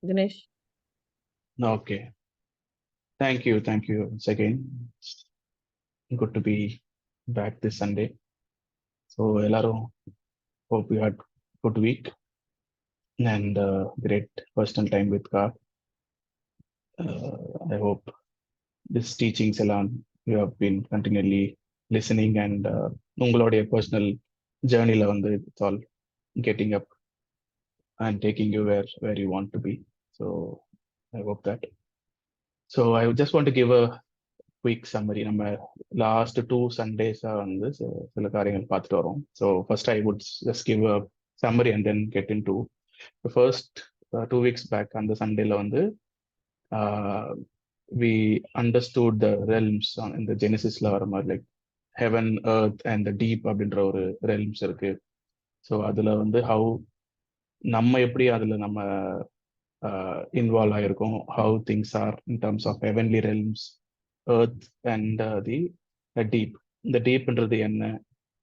Dinesh. Okay. Thank you. Thank you once again. It's good to be back this Sunday. So, Elaro, hope you had good week and great personal time with God. I hope this teachings alone you have been continually listening and உங்களுடைய personal journey வந்து it's all getting up and taking you where you want to be. So, I hope that. So, I just want to give a quick summary. நம்ம last 2 சண்டேஸா வந்து சில காரியங்கள் பார்த்துட்டு வரோம். So first I would just give a summary and then get into first 2 weeks back அந்த சண்டேல வந்து வி அண்டர்ஸ்டூட் த ரெல்ம்ஸ் இந்த ஜெனிசிஸ்ல வர மாதிரி like heaven earth and the deep அப்படின்ற ஒரு ரெல்ம்ஸ் இருக்கு. ஸோ அதுல வந்து ஹவு நம்ம எப்படி அதுல நம்ம இன்வால்வ் ஆயிருக்கோம், how things are in terms of heavenly realms, earth and the deep. இந்த டீப்ன்றது என்ன,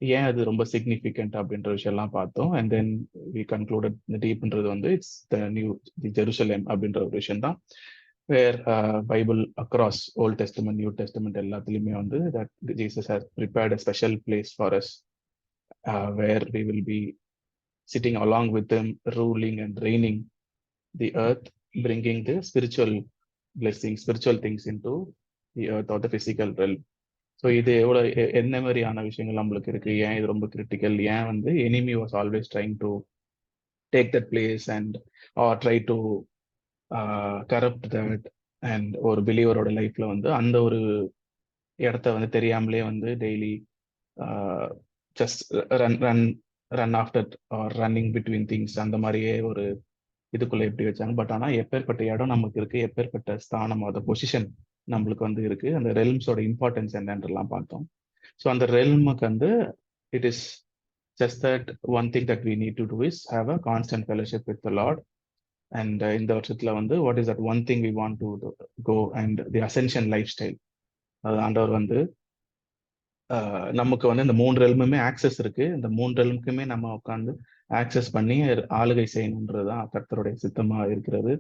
ஏன் அது ரொம்ப சிக்னிஃபிகண்ட் அப்படின்ற விஷயம்லாம் பார்த்தோம். அண்ட் தென் வி கன்க்ளூடட் இந்த டீப்ன்றது வந்து it's the new the Jerusalem அப்படின்ற ஒரு விஷயம் தான். Where Bible across Old Testament New Testament எல்லாத்துலேயுமே வந்து that Jesus has prepared a special place for us where we will be sitting along with them, ruling and reigning the earth, bringing the spiritual blessings, spiritual things into the earth or the physical realm. So இது எவ்வளோ என்ன மாதிரியான விஷயங்கள் நம்மளுக்கு இருக்கு, ஏன் இது ரொம்ப கிரிட்டிக்கல், ஏன் வந்து enemy was always trying to take that place and or try to corrupt that. And ஒரு பிலீவரோட லைஃப்ல வந்து அந்த ஒரு இடத்த வந்து தெரியாமலே வந்து daily just run run run after are running between things அந்த மாதிரியே ஒரு இதுக்குள்ள எப்படி வச்சாங்க. பட் ஆனால் எப்பேற்பட்ட இடம் நமக்கு இருக்கு, எப்பேற்பட்ட ஸ்தானம் அந்த பொசிஷன் நம்மளுக்கு வந்து இருக்கு, அந்த ரெல்ம்ஸோட இம்பார்ட்டன்ஸ் என்னன்றலாம் பார்த்தோம். ஸோ அந்த ரெல்முக்கு வந்து it is just that one thing that we need to do is have a constant fellowship with the Lord. And இந்த வருஷத்துல வந்து what is that one thing we want to go and the ascension lifestyle. அது ஆண்டவர் வந்து நமக்கு வந்து இந்த 3 ரெல்முமே access இருக்கு, இந்த 3 ரெல்முக்குமே நம்ம உட்காந்து ஆக்சஸ் பண்ணி ஆளுகை செய்யணுன்றதுதான் கர்த்தருடைய சித்தமா இருக்கிறது.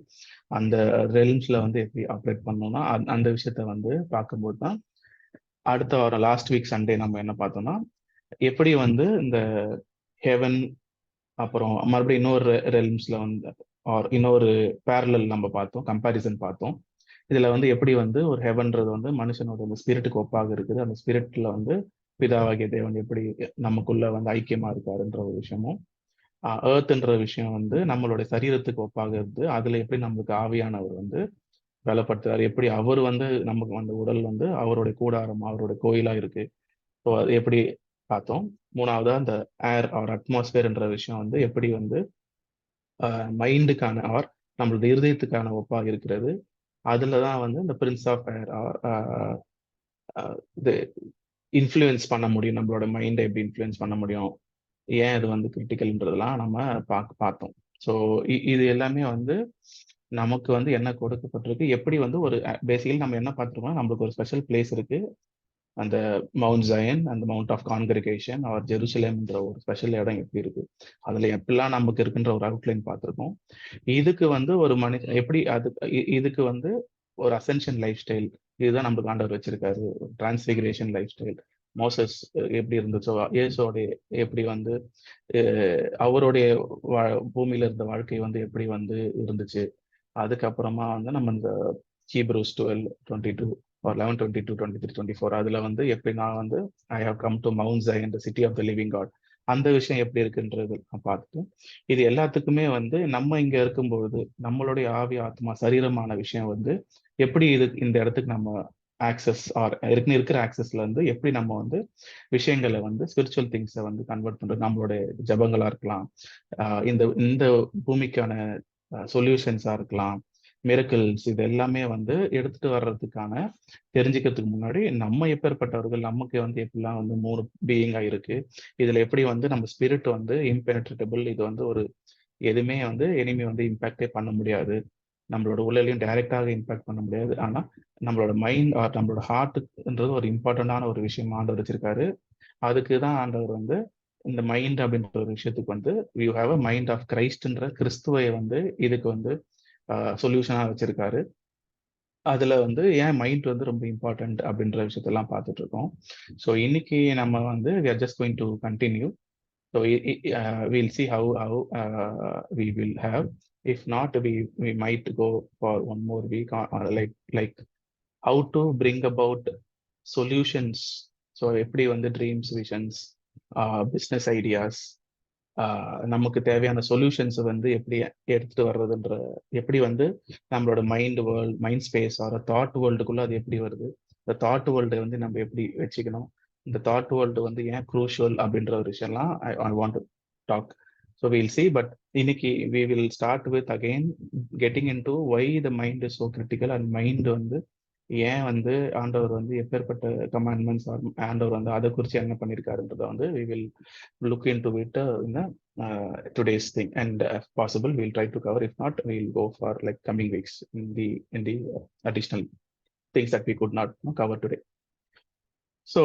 அந்த ரெல்ம்ஸ்ல வந்து எப்படி ஆப்ரேட் பண்ணோம்னா அந்த விஷயத்த வந்து பார்க்கும்போது தான் அடுத்த வாரம் லாஸ்ட் வீக் சண்டே நம்ம என்ன பார்த்தோம்னா எப்படி வந்து இந்த ஹெவன் அப்புறம் மறுபடியும் இன்னொரு ரெல்ம்ஸ்ல வந்து ஆர் இன்னொரு பேரலல் நம்ம பார்த்தோம், கம்பேரிசன் பார்த்தோம். இதுல வந்து எப்படி வந்து ஒரு ஹெவன்றது வந்து மனுஷனோட அந்த ஸ்பிரிட்டுக்கு ஒப்பாக இருக்குது, அந்த ஸ்பிரிட்ல வந்து பிதாவாகிய தேவன் எப்படி நமக்குள்ள வந்து ஐக்கியமா இருக்காருன்ற ஒரு விஷயமும், ஏர்த்ன்ற விஷயம் வந்து நம்மளுடைய சரீரத்துக்கு ஒப்பாக இருந்து அதுல எப்படி நம்மளுக்கு ஆவியானவர் வந்து பலப்படுத்துறாரு, எப்படி அவர் வந்து நமக்கு வந்து உடல் வந்து அவருடைய கூடாரம் அவருடைய கோயிலா இருக்கு. ஸோ அது எப்படி பார்த்தோம். மூணாவதா இந்த ஏர் ஆர் அட்மாஸ்பியர்ன்ற விஷயம் வந்து எப்படி வந்து மைண்டுக்கான ஆர் நம்மளுடைய இருதயத்துக்கான ஒப்பாக இருக்கிறது. அதுல தான் வந்து இந்த பிரின்ஸ் ஆஃப் ஏர் இது இன்ஃப்ளூயன்ஸ் பண்ண முடியும், நம்மளோட மைண்டை எப்படி இன்ஃப்ளூயன்ஸ் பண்ண முடியும், ஏன் இது வந்து கிரிட்டிக்கல்ன்றதெல்லாம் நம்ம பார்த்தோம். ஸோ இது எல்லாமே வந்து நமக்கு வந்து என்ன கொடுக்கப்பட்டிருக்கு, எப்படி வந்து ஒரு பேசிக்கலி நம்ம என்ன பார்த்துருக்கோம், நம்மளுக்கு ஒரு ஸ்பெஷல் பிளேஸ் இருக்கு, அந்த மவுண்ட் ஜயன், அந்த மவுண்ட் ஆஃப் கான்கிரிகேஷன் ஆர் ஜெருசலேம்ன்ற ஒரு ஸ்பெஷல் இடம் எப்படி இருக்கு, அதுல எப்படிலாம் நமக்கு இருக்குன்ற ஒரு அவுட்லைன் பார்த்துருக்கோம். இதுக்கு வந்து ஒரு மனுஷன் எப்படி அது இதுக்கு வந்து ஒரு அசென்ஷன் லைஃப் ஸ்டைல், இதுதான் நம்மளுக்கு ஆண்டவர் வச்சிருக்காரு. டிரான்ஸ்பிகரேஷன் லைஃப் ஸ்டைல், மோசஸ் எப்படி இருந்துச்சோ இயேசுவோடைய எப்படி வந்து அவருடைய பூமியில இருந்த வாழ்க்கை வந்து எப்படி வந்து இருந்துச்சு. அதுக்கப்புறமா வந்து நம்ம இந்த ஹீப்ரூஸ் 12:22 ஆர் 11:22, 23, 24 அதுல வந்து எப்படி நான் வந்து I have come to Mount Zion the city of the living God, அந்த விஷயம் எப்படி இருக்குன்றது நான் பார்த்துட்டு இது எல்லாத்துக்குமே வந்து நம்ம இங்க இருக்கும்பொழுது நம்மளுடைய ஆவி ஆத்மா சரீரமான விஷயம் வந்து எப்படி இது இந்த இடத்துக்கு நம்ம ஆக்சஸ் ஆர் இருக்கிற ஆக்சஸ்ல இருந்து எப்படி நம்ம வந்து விஷயங்களை வந்து ஸ்பிரிச்சுவல் திங்ஸை வந்து கன்வெர்ட் பண்றது, நம்மளுடைய ஜபங்களா இருக்கலாம், இந்த இந்த பூமிக்கான சொல்யூஷன்ஸா இருக்கலாம், மிரக்கிள்ஸ், இது எல்லாமே வந்து எடுத்துட்டு வர்றதுக்கான தெரிஞ்சுக்கிறதுக்கு முன்னாடி நம்ம எப்பேற்பட்டவர்கள், நமக்கு வந்து எப்படிலாம் வந்து 3 பீயிங்கா இருக்கு, இதுல எப்படி வந்து நம்ம ஸ்பிரிட் வந்து இம்பெனட்ரேட்டபிள், இது வந்து ஒரு எதுவுமே வந்து எனிமி வந்து இம்பாக்டே பண்ண முடியாது, நம்மளோட உடலையும் டைரக்டாக இம்பாக்ட் பண்ண முடியாது. ஆனா நம்மளோட மைண்ட் ஆர் நம்மளோட ஹார்ட்டுன்றது ஒரு இம்பார்ட்டண்டான ஒரு விஷயம் ஆண்டவர் வச்சிருக்காரு. அதுக்கு தான் ஆண்டவர் வந்து இந்த மைண்ட் அப்படின்ற ஒரு விஷயத்துக்கு வந்து you have a mind of கிரைஸ்ட்ன்ற கிறிஸ்துவை வந்து இதுக்கு வந்து சொல்யூஷனாக வச்சிருக்காரு. அதுல வந்து ஏன் மைண்ட் வந்து ரொம்ப இம்பார்ட்டன்ட் அப்படின்ற விஷயத்தெல்லாம் பார்த்துட்டு இருக்கோம். ஸோ இன்னைக்கு நம்ம வந்து we are just going to continue. So we'll see how we will have. If not, we might go for one more week like how to bring about solutions. So எப்படி வந்து dreams, visions, business ideas, நமக்கு தேவையான solutions வந்து எப்படி எடுத்துட்டு வர்றதுன்ற, எப்படி வந்து நம்மளோட மைண்ட் ஸ்பேஸ் ஆர் தாட் வேர்ல்டுக்குள்ள அது எப்படி வருது, இந்த தாட் வேர்ல்டு வந்து நம்ம எப்படி வச்சுக்கணும், இந்த தாட் வேர்ல்டு வந்து ஏன் குரூஷியல் அப்படின்ற ஒரு விஷயம்லாம் I want to talk. So we'll see. But இன்னைக்கு we will start with again getting into why the mind is so critical and mind வந்து ஏன் வந்து ஆண்டவர் வந்து எப்பேற்பட்ட கமாண்ட்மெண்ட்ஸ் ஆண்டவர் வந்து அதை குறித்து என்ன பண்ணியிருக்காருன்றதை வந்து we will look into with இந்த today's thing, and if possible we'll try to cover. If not, we'll go for like coming weeks in the additional things that we could not cover today. So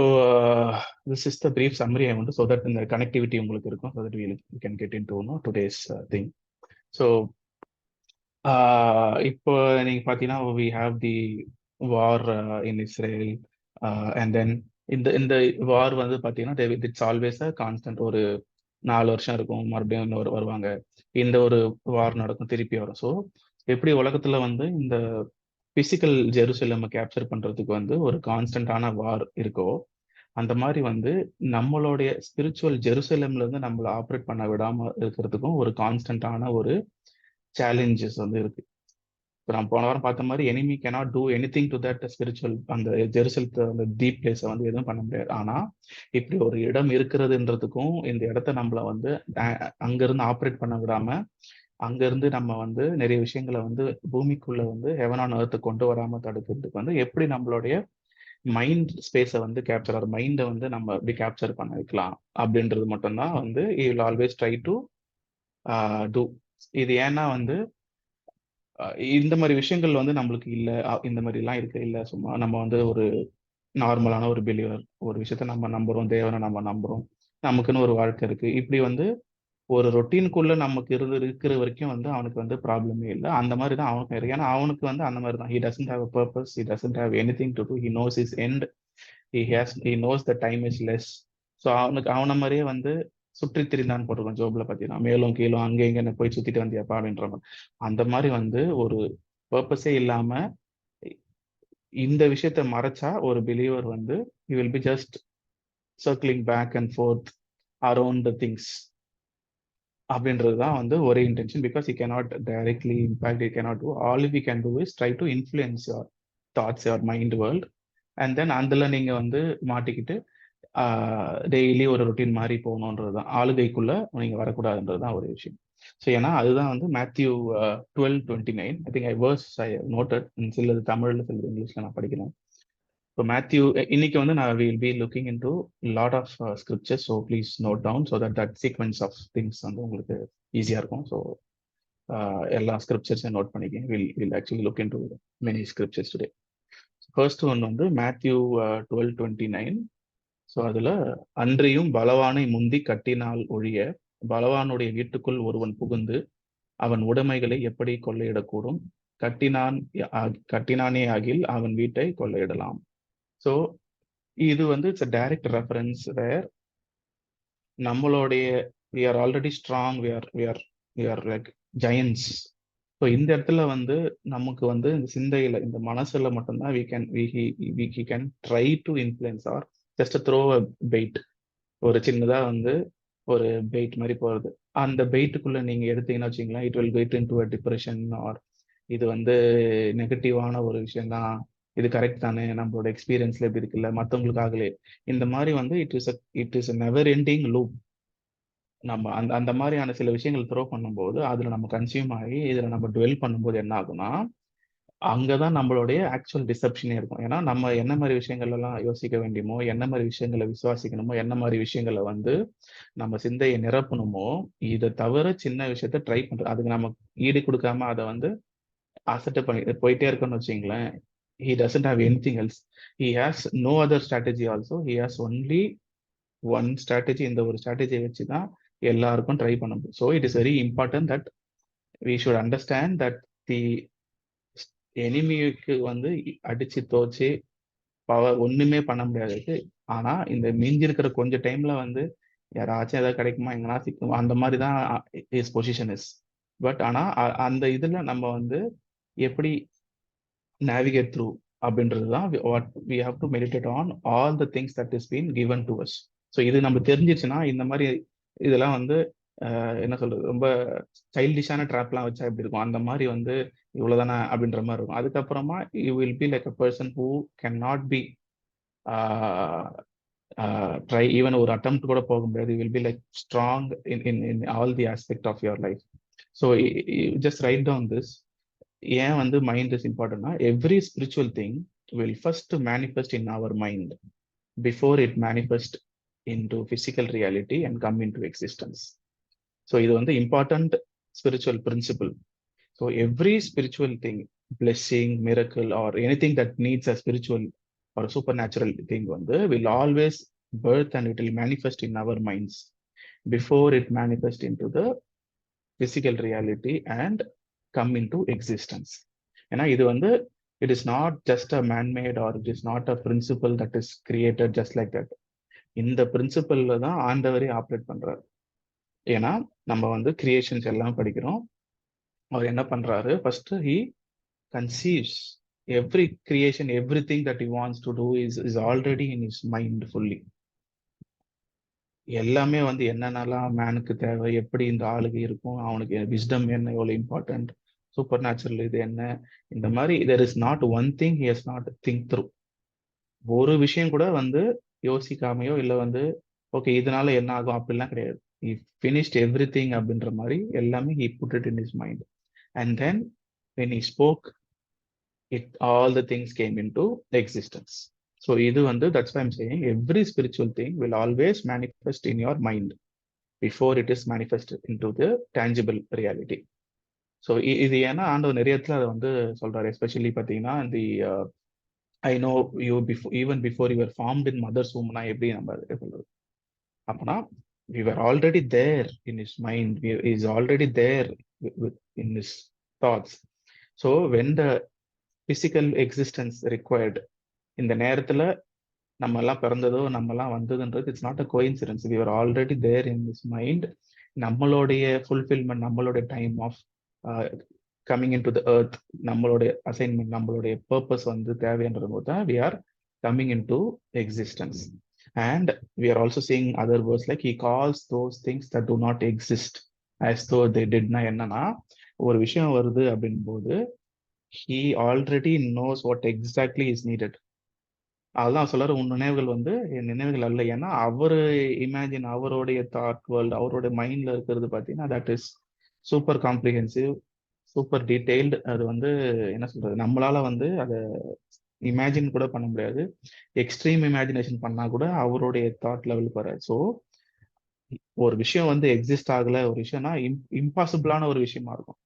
this is the brief summary I want to, so that in the connectivity உங்களுக்கு இருக்கும், so that we can get into today's thing. So இப்போ நீங்க பார்த்தீங்கன்னா we have the war in Israel, and then இந்த வார் வந்து பார்த்தீங்கன்னா it's always a constant. ஒரு 4 வருஷம் இருக்கும், மறுபடியும் இன்னொரு வருவாங்க, இந்த ஒரு வார் நடக்கும், திருப்பி வரும். ஸோ எப்படி உலகத்துல வந்து இந்த பிசிக்கல் ஜெருசலம் கேப்சர் பண்றதுக்கு வந்து ஒரு கான்ஸ்டன்டான வார் இருக்கோ, அந்த மாதிரி வந்து நம்மளுடைய ஸ்பிரிச்சுவல் ஜெருசலம்ல இருந்து நம்மளை ஆப்ரேட் பண்ண விடாம இருக்கிறதுக்கும் ஒரு கான்ஸ்டன்டான ஒரு சேலஞ்சஸ் வந்து இருக்கு. இப்போ நம்ம போன வாரம் பார்த்த மாதிரி enemy cannot do anything to that spiritual, அந்த ஜெருசலத்தை அந்த டீப் பிளேஸை வந்து எதுவும் பண்ண முடியாது. ஆனா இப்படி ஒரு இடம் இருக்கிறதுன்றதுக்கும் இந்த இடத்த நம்மள வந்து அங்கிருந்து ஆப்ரேட் பண்ண விடாம, அங்கிருந்து நம்ம வந்து நிறைய விஷயங்களை வந்து பூமிக்குள்ள வந்து ஹெவன் ஆன் எர்த்தை கொண்டு வராம தடுக்கிறதுக்கு வந்து எப்படி நம்மளுடைய மைண்ட் ஸ்பேஸை வந்து கேப்சர், மைண்டை வந்து நம்ம எப்படி கேப்சர் பண்ண வைக்கலாம் அப்படின்றது மட்டும்தான் வந்து you will always try to do. இது ஏன்னா வந்து இந்த மாதிரி விஷயங்கள் வந்து நம்மளுக்கு இல்லை, இந்த மாதிரிலாம் இருக்கு இல்லை, சும்மா நம்ம வந்து ஒரு நார்மலான ஒரு பிலீவர், ஒரு விஷயத்த நம்ம நம்புறோம், தேவனை நம்ம நம்புறோம், நமக்குன்னு ஒரு வாழ்க்கை இருக்கு, இப்படி வந்து ஒரு ரொட்டீனுக்குள்ள நமக்கு இருக்கிற வரைக்கும் வந்து அவனுக்கு வந்து ப்ராப்ளமே இல்லை. அந்த மாதிரி தான் அவனுக்கு இருக்கு. ஏன்னா அவனுக்கு வந்து அந்த மாதிரி தான், he doesn't have a purpose, he doesn't have anything to do, he knows his end, he knows the time is less. So அவனை மாதிரியே வந்து சுற்றி திரிந்தான் போட்டிருக்கோம் ஜோப்ல பார்த்தீங்கன்னா, மேலும் கீழும் அங்கே இங்கே போய் சுத்திட்டு வந்தியாப்பா அப்படின்ற மாதிரி. அந்த மாதிரி வந்து ஒரு பர்பஸே இல்லாம இந்த விஷயத்த மறைச்சா ஒரு பிலீவர் வந்து he will be just circling back and forth around the things அப்படின்றது தான் வந்து ஒரே intention. Because he cannot directly impact, he cannot do. All we can do is try to influence your thoughts, your mind world, and then அதுல நீங்க வந்து மாட்டிக்கிட்டு daily ஒரு routine மாதிரி போகணுன்றது தான், ஆளுகைக்குள்ள நீங்க வரக்கூடாதுன்றது தான் ஒரு விஷயம். ஸோ ஏன்னா அதுதான் வந்து Matthew 12:29 I think I noted, சிலது தமிழ்ல சிலது இங்கிலீஷ்ல நான் படிக்கிறேன். ஸோ மேத்யூ இன்னைக்கு வந்து நான் will be looking into lot of scriptures. So please note down so that sequence of things வந்து உங்களுக்கு ஈஸியாக இருக்கும். ஸோ எல்லா ஸ்கிரிப்சர்ஸையும் நோட் பண்ணிக்கங்க. Will actually look into many scriptures today. First one வந்து மேத்யூ 12:29. ஸோ அதுல அன்றியும் பலவானை முந்தி கட்டினால் ஒழிய பலவானுடைய வீட்டுக்குள் ஒருவன் புகுந்து அவன் உடைமைகளை எப்படி கொள்ளையிடக்கூடும், கட்டினானே ஆகில் அவன் வீட்டை கொள்ளையிடலாம். ஸோ இது வந்து இட்ஸ் அ டைரக்ட் ரெஃபரன்ஸ் வேர் நம்மளுடைய we are already strong, we are like giants. So இந்த இடத்துல வந்து நமக்கு வந்து இந்த சிந்தையில, இந்த மனசுல மட்டும்தான் we can try to influence or just throw a bait. ஒரு சின்னதா வந்து ஒரு பெயிட் மாதிரி போறது, அந்த பெயிட்டுக்குள்ள நீங்க எடுத்தீங்கன்னா வச்சுங்களேன், it will get into a depression R இது வந்து நெகட்டிவான ஒரு விஷயம் தான், இது கரெக்ட் தானே, நம்மளோட எக்ஸ்பீரியன்ஸ்ல எப்படி இருக்குல்ல, மற்றவங்களுக்கு ஆகலே, இந்த மாதிரி வந்து it is never ending loop. நம்ம அந்த மாதிரியான சில விஷயங்கள் த்ரோ பண்ணும்போது அதுல நம்ம கன்சியூம் ஆகி இதுல நம்ம டுவெல் பண்ணும்போது என்ன ஆகும்னா, அங்கதான் நம்மளுடைய ஆக்சுவல் டிசப்ஷனே இருக்கும். ஏன்னா நம்ம என்ன மாதிரி விஷயங்கள் எல்லாம் யோசிக்க வேண்டியமோ, என்ன மாதிரி விஷயங்களை விசுவாசிக்கணுமோ, என்ன மாதிரி விஷயங்களை வந்து நம்ம சிந்தையை நிரப்பணுமோ, இதை தவிர சின்ன விஷயத்த ட்ரை பண்றது, அதுக்கு நம்ம ஈடு கொடுக்காம அதை வந்து அசெப்ட் பண்ணி போயிட்டே இருக்கணும்னு வச்சுங்களேன். he doesn't have anything else, he has no other strategy also, he has only one strategy. இந்த ஒரு ஸ்ட்ராட்டஜியை வச்சு தான் எல்லாருக்கும் ட்ரை பண்ண முடியும். So it is very important that we should understand that தி எனிமிக்கு வந்து அடிச்சு தோச்சு பவர் ஒண்ணுமே பண்ண முடியாது. ஆனா இந்த மிஞ்சி இருக்கிற கொஞ்சம் டைம்ல வந்து யாராச்சும் ஏதாவது கிடைக்குமா, எங்கன்னா சிக்குமா, அந்த மாதிரி தான் இஸ் பொசிஷன் இஸ். பட் ஆனா அந்த இதுல நம்ம வந்து எப்படி நேவிகேட் த்ரூ அப்படின்றது தான் what we have to meditate on all the things that is been given to us. So இது நம்ம தெரிஞ்சிச்சுன்னா இந்த மாதிரி இதெல்லாம் வந்து என்ன சொல்றது, ரொம்ப சைல்டிஷான ட்ராப்லாம் வச்சா எப்படி இருக்கும், அந்த மாதிரி வந்து இவ்வளவுதானே அப்படின்ற மாதிரி இருக்கும். அதுக்கப்புறமா you will be like a person who can not be try even ஒரு அட்டெம்ப்ட் கூட போக முடியாது. Will be like strong in all the aspect of your life. So just write down this. ஏன் வந்து மைண்ட் இஸ் இம்பார்ட்டன்ட்னா, every spiritual thing will first manifest in our mind before it manifest into physical reality and come into existence. So இது வந்து important spiritual principle. So every spiritual thing, blessing, miracle or anything that needs a spiritual or a supernatural thing வந்து will always birth and it will manifest in our minds before it manifests into the physical reality and come into existence. ஏன்னா இது வந்து it is not just a man-made or it is not a principle that is created just like that. இந்த பிரின்சிபல்ல தான் ஆண்டவரே operate பண்றாரு. ஏன்னா நம்ம வந்து கிரியேஷன்ஸ் எல்லாம் படிக்கிறோம். அவர் என்ன பண்றாரு, first he conceives every creation, everything that he wants to do is already in his mind fully. எல்லாமே வந்து என்னென்னலாம் மேனுக்கு தேவை, எப்படி இந்த ஆளுக்கு இருக்கும், அவனுக்கு விஸ்டம் என்ன, எவ்வளவு இம்பார்ட்டன்ட், சூப்பர் நேச்சுரல் இது என்ன, இந்த மாதிரி there is not one thing he has not think through. ஒரு விஷயம் கூட வந்து யோசிக்காமையோ இல்ல வந்து ஓகே இதனால என்ன ஆகும் அப்படிலாம் கிடையாது. he finished everything அப்படின்ற மாதிரி எல்லாமே he put it in his mind, and then when he spoke it, all the things came into existence. So இது வந்து that's why I'm saying every spiritual thing will always manifest in your mind before it is manifested into the tangible reality. So இது ஏன்னா ஆண்டவர் நிறைய இடத்துல அதை வந்து சொல்றாரு. எஸ்பெஷலி பார்த்தீங்கன்னா the I know you before, even before you were formed in mother's womb னா எப்படி நம்ம சொல்றது அப்பனா we were already there in his mind, he is already there in his thoughts. So when the physical existence required, இந்த நேரத்துல நம்ம எல்லாம் பிறந்ததோ நம்ம எல்லாம் வந்ததுன்றது it's not a coincidence. We are already there in this mind. நம்மளுடைய fulfilment, நம்மளுடைய time of coming into the earth, நம்மளுடைய அசைன்மெண்ட், நம்மளுடைய பர்பஸ் வந்து தேவைன்றது போது தான் we are coming into existence. And we are also seeing other words like he calls those things that do not exist as though they டிட்னா. என்னன்னா ஒரு விஷயம் வருது அப்படின் போது he already knows what exactly is needed. அதுதான் சொல்றாரு, உன் நினைவுகள் வந்து என் நினைவுகள் அல்ல. ஏன்னா அவரு இமேஜின், அவருடைய தாட் வேர்ல்டு, அவருடைய மைண்ட்ல இருக்கிறது பார்த்தீங்கன்னா that is super comprehensive, super detailed. அது வந்து என்ன சொல்றது, நம்மளால வந்து அதை இமேஜின் கூட பண்ண முடியாது. எக்ஸ்ட்ரீம் இமேஜினேஷன் பண்ணா கூட அவருடைய தாட் லெவலுக்கு வராது. ஸோ ஒரு விஷயம் வந்து எக்ஸிஸ்ட் ஆகல, ஒரு விஷயம்னா இம்பாசிபிளான ஒரு விஷயமா இருக்கும்.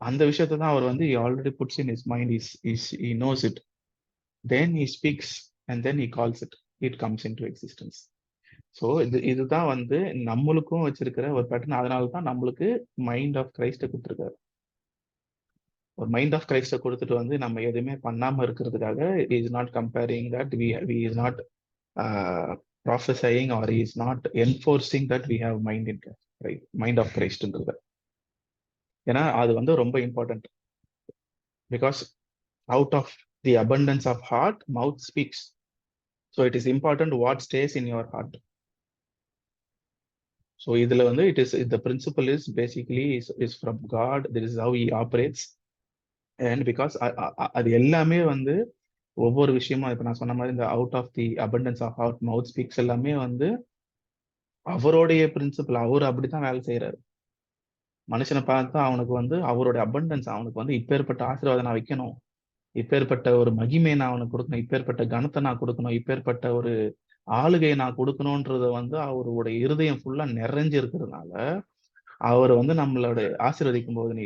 அந்த விஷயத்தை தான் அவர் வந்து already puts in his mind, he knows it, then he speaks and then he calls it, it comes into existence. So இதுதான் வந்து நம்மளுக்கும் வச்சிருக்கிற ஒரு பேட்டர்ன். அதனால தான் நம்மளுக்கு மைண்ட் ஆஃப் கிரைஸ்ட கொடுத்துருக்காரு. ஒரு மைண்ட் ஆஃப் கிரைஸ்ட கொடுத்துட்டு வந்து நம்ம எதுவுமே பண்ணாம இருக்கிறதுக்காக is not comparing that we is not prophesying or is not enforcing that we have mind in mind of கிரைஸ்ட்ன்றது. ஏன்னா அது வந்து ரொம்ப important. Because out of the abundance of heart mouth speaks. So it is important what stays in your heart. So இதுல வந்து it is, the principle is basically is from God. This is how he operates. And because அது எல்லாமே வந்து ஒவ்வொரு விஷயமா இப்ப நான் சொன்ன மாதிரி இந்த out of the abundance of heart mouth speaks எல்லாமே வந்து அவருடைய பிரின்சிபல். அவர் அப்படித்தான் வேலை செய்யறாரு. மனுஷனை பார்த்தா அவனுக்கு வந்து அவருடைய abundance, அவனுக்கு வந்து இப்பேற்பட்ட ஆசீர்வாதம் நான் வைக்கணும், இப்பேற்பட்ட ஒரு மகிமையை நான் அவனுக்கு கொடுக்கணும், இப்பேற்பட்ட கனத்தை நான் கொடுக்கணும், இப்பேற்பட்ட ஒரு ஆளுகையை நான் கொடுக்கணும்ன்றத வந்து அவருடைய இருதயம் ஃபுல்லா நிறைஞ்சு இருக்கிறதுனால அவர் வந்து நம்மளோட ஆசீர்வதிக்கும் போது, நீ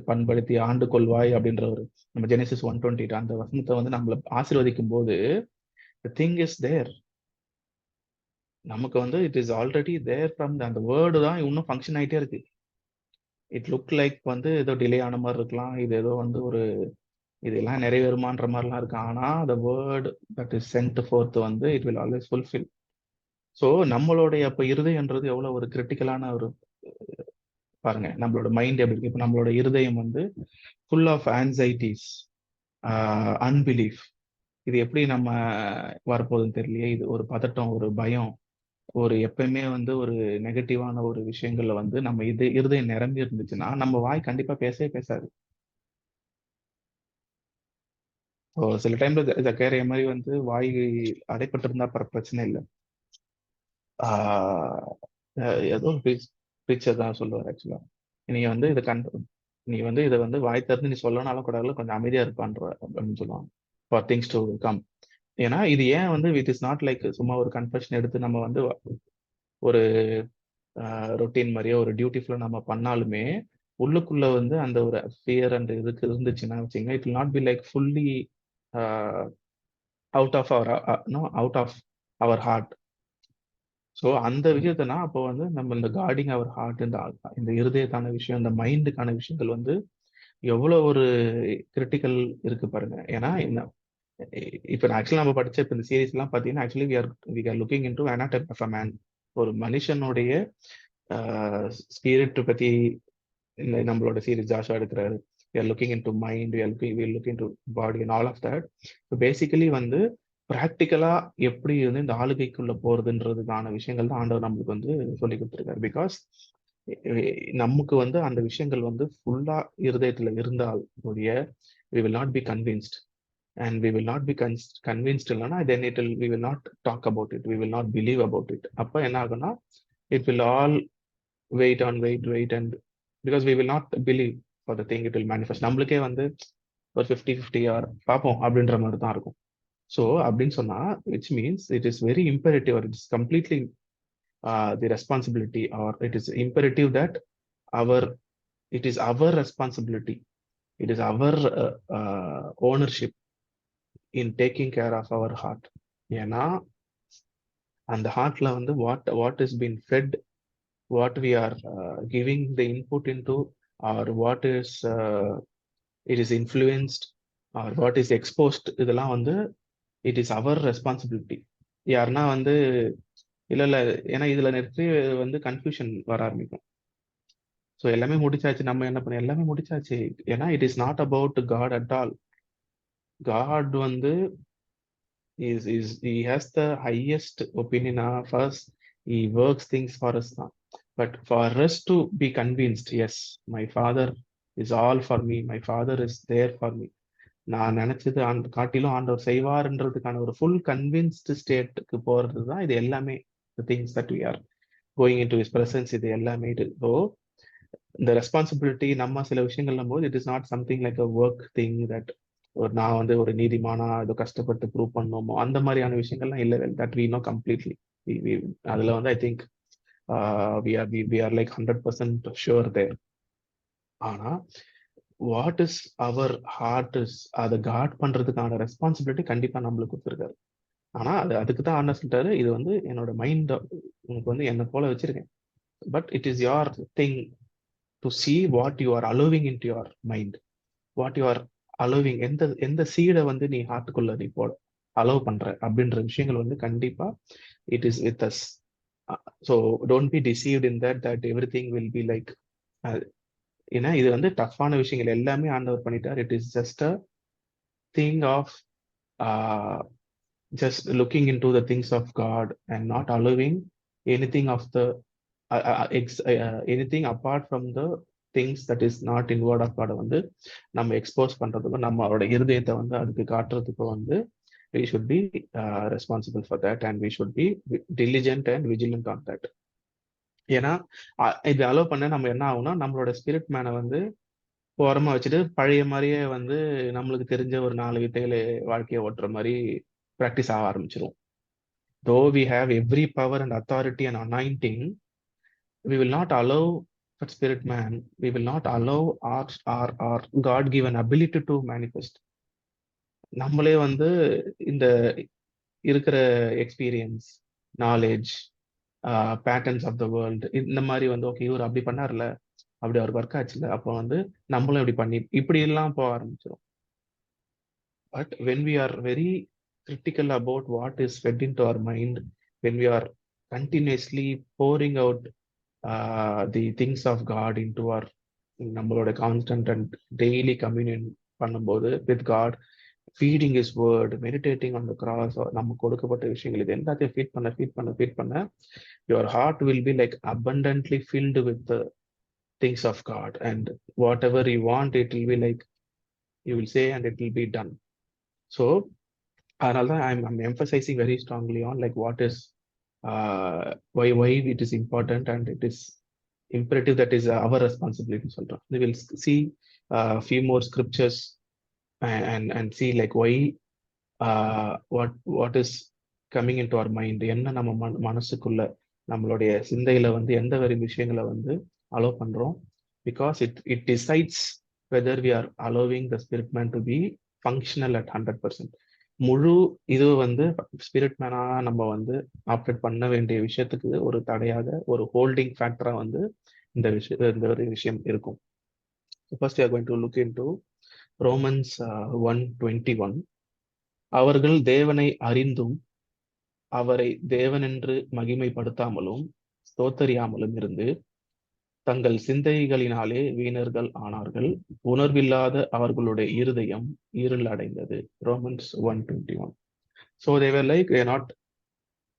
பண்படுத்தி ஆண்டு கொள்வாய் அப்படின்ற ஒரு நம்ம ஜெனிசிஸ் 1:20 அந்த வசனத்தை வந்து நம்மள ஆசீர்வதிக்கும் போது the thing is there. நமக்கு வந்து it is already there from அந்த வேர்டு தான் இன்னும் ஃபங்க்ஷன் ஆகிட்டே இருக்கு. இட் லுக் லைக் வந்து ஏதோ டிலே ஆன மாதிரி இருக்கலாம், இது ஏதோ வந்து ஒரு இதெல்லாம் நிறைவேறுமான்ற மாதிரிலாம் இருக்கு. ஆனா the word that is sent forth வந்து it will always fulfill. So நம்மளுடைய அப்ப இருதயம்ன்றது எவ்வளவு ஒரு கிரிட்டிக்கலான ஒரு பாருங்க, நம்மளோட மைண்ட் எப்படி இருக்கு. இப்ப நம்மளோட இருதயம் வந்து ஃபுல் ஆஃப் ஆன்சைட்டிஸ், அன்பிலீஃப். இது எப்படி நம்ம வரப்போகுதுன்னு தெரியலையே, இது ஒரு பதட்டம், ஒரு பயம், ஒரு எப்பயுமே வந்து ஒரு நெகட்டிவான ஒரு விஷயங்கள்ல வந்து நம்ம இருதயம் நிரம்பி இருந்துச்சுன்னா நம்ம வாய் கண்டிப்பா பேசவே பேசாது. சில டைம்ல ஜக்கேரியா மாதிரி வந்து வாய் அடைப்பட்டிருந்தா பிரச்சனை இல்லை. ஏதோ பிரீச்சர் தான் சொல்லுவார் ஆக்சுவலா, நீ வந்து இதை நீ வந்து இதை வந்து வாய் திறந்து நீ சொல்லனாலும் கூட கொஞ்சம் அமைதியா இருப்பான்ற அப்படின்னு சொல்லுவாங்க, ஃபார் திங்ஸ் டு கம். ஏன்னா இது ஏன் வந்து இட் இஸ் நாட் லைக் சும்மா ஒரு கன்ஃபெஷன் எடுத்து நம்ம வந்து ஒரு ரொட்டீன் மாதிரியோ ஒரு டியூட்டிஃபுல்லா நம்ம பண்ணாலுமே உள்ளுக்குள்ள வந்து அந்த ஒரு ஃபியர் அண்ட் இதுக்கு இருந்துச்சுன்னா வச்சுங்க, it will not be like fully out of our out of our heart. So அந்த விஷயத்தினா அப்போ வந்து நம்ம இந்த கார்டிங் அவர் ஹார்ட், இந்த இருதயத்தான விஷயம், இந்த மைண்டுக்கான விஷயங்கள் வந்து எவ்வளவு ஒரு கிரிட்டிக்கல் இருக்கு பாருங்க. ஏன்னா இப்ப ஆக்சுவலா நம்ம படிச்ச இப்ப இந்த சீரீஸ் எல்லாம் பாத்தீங்கன்னா actually we are looking into anatomy of a man. ஒரு மனுஷனுடைய ஸ்பிரிட் பத்தி நம்மளோட சீரீஸ் ஜாஷா எடுக்கிறாரு. we are looking into mind, we are looking into body and all of that. so basically வந்து ப்ராக்டிக்கலா எப்படி வந்து இந்த ஆளுகைக்குள்ள போறதுன்றதுக்கான விஷயங்கள் தான் ஆண்டவர் நம்மளுக்கு வந்து சொல்லி கொடுத்துருக்காரு. பிகாஸ் நமக்கு வந்து அந்த விஷயங்கள் வந்து ஃபுல்லா இருதயத்துல இருந்தால் ஒழிய we will not be convinced, and we will not be convinced இல்லைன்னா then we will not talk about it, we will not believe about it. அப்ப என்ன ஆகும்னா it will all wait and because we will not believe for the thing, it will manifest. நம்மளுக்கே வந்து ஒரு 50-50 R பார்ப்போம் அப்படின்ற மாதிரி தான் இருக்கும். ஸோ அப்படின்னு சொன்னா which means it is very imperative, or it is completely the responsibility, or it is imperative that our it is our responsibility, it is our ownership in taking care of our heart. ஏன்னா அந்த ஹார்ட்ல வந்து what is being fed, what we are giving the input into, or what is it is influenced, or what is exposed, இதெல்லாம் வந்து it is our responsibility. யாருன்னா வந்து இல்ல ஏன்னா இதுல நிறைய வந்து கன்ஃபியூஷன் வர ஆரம்பிக்கும். ஸோ எல்லாமே முடிச்சாச்சு, நம்ம என்ன பண்ண எல்லாமே முடிச்சாச்சு. ஏன்னா it is not about God at all. God வந்து he has the highest opinion of us. He works things for us now. But for us to be convinced, yes, my father is all for me, my father is there for me, நான் நினைச்சது அந்த காட்டிலும் ஆண்டவர் செய்வார்ன்றதுக்கான ஒரு full convinced ஸ்டேட்டுக்கு போறது தான் இது எல்லாமே. Things that we are going into his presence, இது எல்லாமே. ஸோ இந்த ரெஸ்பான்சிபிலிட்டி நம்ம சில விஷயங்கள் போது it is not something like a work thing that ஒரு நான் வந்து ஒரு நீதிமானா ஏதோ கஷ்டப்பட்டு ப்ரூவ் பண்ணணுமோ அந்த மாதிரியான விஷயங்கள்லாம் இல்லை. That we know completely. அதுல வந்து I think we are like 100% sure there. ஆனா what is our heart is அதை காட் பண்றதுக்கான ரெஸ்பான்சிபிலிட்டி கண்டிப்பா நம்மளுக்கு கொடுத்துருக்காரு. ஆனா அதுக்கு தான் ஆண்டவர் சொல்லிட்டாரு, இது வந்து என்னோட மைண்ட் உனக்கு வந்து என்ன போல வச்சிருக்கேன், but it is your thing to see what you are allowing into your mind, what you are allowing, எந்த சீடை வந்து நீ ஹார்ட்டுக்குள்ள நீ போட அலோவ் பண்ற அப்படின்ற விஷயங்கள் வந்து கண்டிப்பா it is with us. So don't be deceived in that everything will be like. ஏன்னா இது வந்து டஃப்பான விஷயங்கள் எல்லாமே ஆண்டவர் பண்ணிட்டார். It is just a thing of just looking into the things of God and not allowing anything of the anything apart from the things that is not in word of God வந்து நம்ம expose பண்றதுக்கும் நம்மளோட இருதயத்தை வந்து அதுக்கு காட்டுறதுக்கும் வந்து we should be responsible for that, and we should be diligent and vigilant on that. ஏன்னா இது அலோவ் பண்ண நம்ம என்ன ஆகும்னா நம்மளோட ஸ்பிரிட் மேனை வந்து ஓரமா வச்சுட்டு பழைய மாதிரியே வந்து நம்மளுக்கு தெரிஞ்ச ஒரு 4 வித்தைகளை வாழ்க்கையை ஓட்டுற மாதிரி ப்ராக்டிஸ் ஆக ஆரம்பிச்சிரும். Though we have every power and authority and anointing, we will not allow that spirit man, we will not allow our God given ability to manifest. நம்மளே வந்து இந்த இருக்கிற experience, knowledge, patterns of the world இந்த மாதிரி வந்து okay இவர் அப்படி பண்ணார்ல, அப்படி அவருக்கு ஒர்க் ஆச்சுல்ல, அப்போ வந்து நம்மளும் இப்படி பண்ணி இப்படி எல்லாம் போக ஆரம்பிச்சிடும். But when we are very critical about what is fed into our mind, when we are continuously pouring out the things of God into our நம்மளோட கான்ஸ்டன்ட் அண்ட் டெய்லி கம்யூனியன் பண்ணும்போது with God, feeding is word, meditating on the cross, நம்ம கொடுக்கப்பட்ட விஷயங்கள் இது எல்லாத்தையும் feed பண்ண your heart will be like abundantly filled with the things of God, and whatever you want it will be like you will say and it will be done. So அதனால தான் I'm emphasizing very strongly on like what is why it is important and it is imperative, that is our responsibility சொல்றோம். We will see few more scriptures and see like why what is coming into our mind, என்ன நம்ம மனசுக்குள்ள நம்மளுடைய சிந்தையில வந்து எந்த ஒரு விஷயங்களை வந்து அலோவ் பண்றோம், because it decides whether we are allowing the spirit man to be functional at 100%. முழு இது வந்து ஸ்பிரிட் மேனா நம்ம வந்து ஆப்ரேட் பண்ண வேண்டிய விஷயத்துக்கு ஒரு தடையாக, ஒரு ஹோல்டிங் ஃபேக்டரா வந்து இந்த ஒரு விஷயம் இருக்கும். First we are going to look into Romans 1:21. அவர்கள் தேவனை அறிந்தும் அவரை தேவனென்று மகிமைப்படுத்தாமலும் ஸ்தோத்தரியாமலும் இருந்து தங்கள் சிந்தைகளினாலே வீணர்கள் ஆனார்கள், உணர்வில்லாத அவர்களுடைய இருதயம் இருள் அடைந்தது. Romans 1:21. So they were like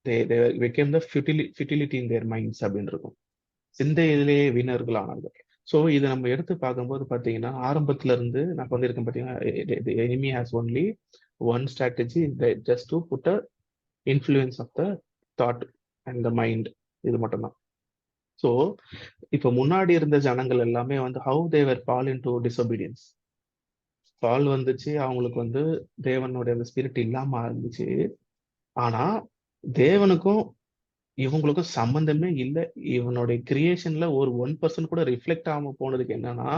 they became the futility in their minds அப்படின்னு இருக்கும். சிந்தையிலே வீணர்கள் ஆனார்கள். ஸோ இதை நம்ம எடுத்து பார்க்கும்போது பார்த்தீங்கன்னா, ஆரம்பத்துல இருந்து நான் பண்ணியிருக்கேன் பார்த்தீங்கன்னா, enemy has only one strategy, just to put a influence of the thought and the mind. இது மட்டும்தான். ஸோ இப்போ முன்னாடி இருந்த ஜனங்கள் எல்லாமே வந்து how they were fall into disobedience. பால் வந்துச்சு, அவங்களுக்கு வந்து தேவனுடைய அந்த ஸ்பிரிட் இல்லாம இருந்துச்சு. ஆனா தேவனுக்கும் இவங்களுக்கும் சம்பந்தமே இல்லை. இவனுடைய கிரியேஷன்ல ஒரு 1% கூட ரிஃப்ளெக்ட் ஆகாம போனதுக்கு என்னன்னா,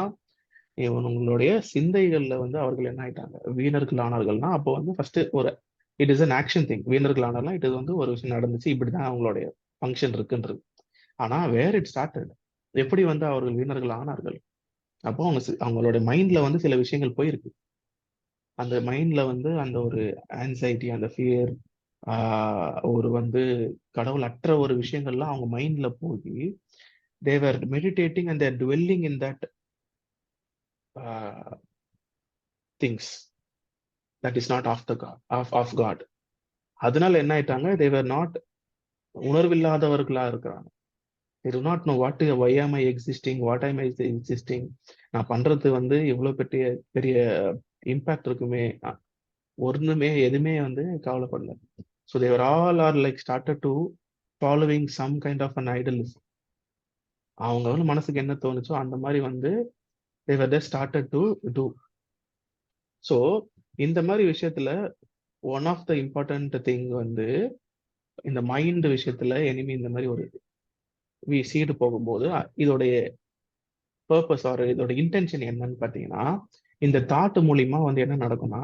இவனுங்களுடைய சிந்தைகள்ல வந்து அவர்கள் என்ன ஆயிட்டாங்க, வீணர்கள் ஆனார்கள்னா, அப்போ வந்து ஃபர்ஸ்ட் ஒரு it is an action thing. வீணர்கள் ஆனாலாம் இது வந்து ஒரு விஷயம் நடந்துச்சு, இப்படிதான் அவங்களுடைய ஃபங்க்ஷன் இருக்குன்றது. ஆனா வேர் இட் ஸ்டார்டட், எப்படி வந்து அவர்கள் வீணர்கள் ஆனார்கள், அப்போ அவங்களோட மைண்ட்ல வந்து சில விஷயங்கள் போயிருக்கு. அந்த மைண்ட்ல வந்து அந்த ஒரு ஆன்சைட்டி, அந்த ஃபியர், ஒரு வந்து கடவுள் அற்ற ஒரு விஷயங்கள்லாம் அவங்க மைண்ட்ல போய் they were meditating and they're dwelling in that things that is not of the God, of God. அதனால என்ன ஆயிட்டாங்க, they were not, உணர்வில்லாதவர்களா இருக்கிறாங்க. they do not know why am I existing, what am I existing, நான் பண்றது வந்து இவ்வளவு பெரிய பெரிய இம்பாக்ட் இருக்குமே, ஒண்ணுமே எதுவுமே வந்து கவலைப்படல. So they were all are like started to following some kind of an idolism. அவங்க வந்து மனசுக்கு என்ன தோணுச்சோ அந்த மாதிரி வந்து they were just started to do. So இந்த மாதிரி விஷயத்துல one of the important thing வந்து இந்த மைண்ட் விஷயத்துல எனிமி இந்த மாதிரி ஒரு சீடு போகும்போது இதோடைய பர்பஸ் ஆர் இதோட இன்டென்ஷன் என்னன்னு பாத்தீங்கன்னா, இந்த தாட் மூலியமா வந்து என்ன நடக்கும்னா,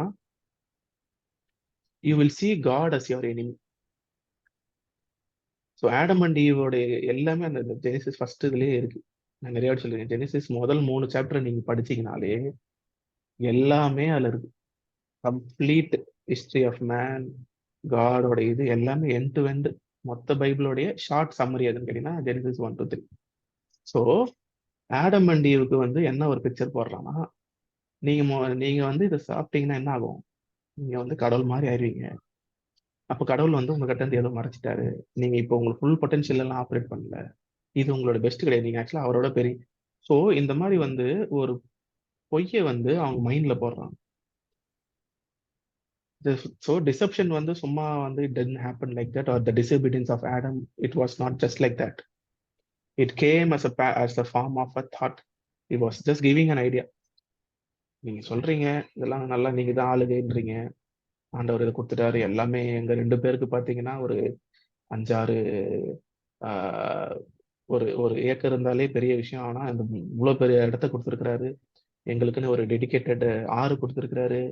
you will see God as your enemy. So Adam and ஈவோடைய எல்லாமே அந்த ஜெனிசிஸ் ஃபர்ஸ்ட் இதுலயே இருக்கு. நான் நிறைய வாட்டி சொல்லியிருக்கேன், ஜெனிசிஸ் முதல் 3 சாப்டர் நீங்க படிச்சீங்கனாலே எல்லாமே அதுல இருக்கு. கம்ப்ளீட் ஹிஸ்டரி ஆஃப் மேன், காடோட இது எல்லாமே எண்ட் டு எண்ட், மொத்த பைபிளோடைய ஷார்ட் சம்மரி எதுன்னு கேட்டீங்கன்னா Genesis 1 to 3. So Adam and ஈவுக்கு வந்து என்ன ஒரு பிக்சர் போடுறான்னா, நீங்க வந்து இதை சாப்பிட்டீங்கன்னா என்ன ஆகும், நீங்க வந்து கடவுள் மாதிரி ஆயிருவீங்க. அப்ப கடவுள் வந்து உங்ககிட்ட இருந்து ஏதோ மறைச்சிட்டாரு, நீங்க இப்போ உங்களுக்கு ஃபுல் பொட்டன்ஷியல் எல்லாம் ஆப்ரேட் பண்ணல, இது உங்களோட பெஸ்ட் கிடையாது, நீங்க ஆக்சுவலா அவரோட பெரிய. ஸோ இந்த மாதிரி வந்து ஒரு பொய்யை வந்து அவங்க மைண்ட்ல போடுறாங்க. ஸோ டிசெப்ஷன் வந்து சும்மா வந்து it doesn't happen like that, or the disobedience of Adam, it was not just like that. It came as a form of a thought. It was just giving an idea. நீங்க சொல்றீங்க இதெல்லாம் நல்லா, நீங்க தான் ஆளுகைன்றீங்க, ஆண்டவர் இதை கொடுத்துட்டாரு எல்லாமே. எங்க 2 பேருக்கு பாத்தீங்கன்னா ஒரு 5-6 ஒரு ஒரு ஏக்கர் இருந்தாலே பெரிய விஷயம். ஆனா இந்த இவ்வளவு பெரிய இடத்த கொடுத்துருக்கிறாரு, எங்களுக்குன்னு ஒரு டெடிகேட்டட் ஆறு கொடுத்துருக்கிறாரு,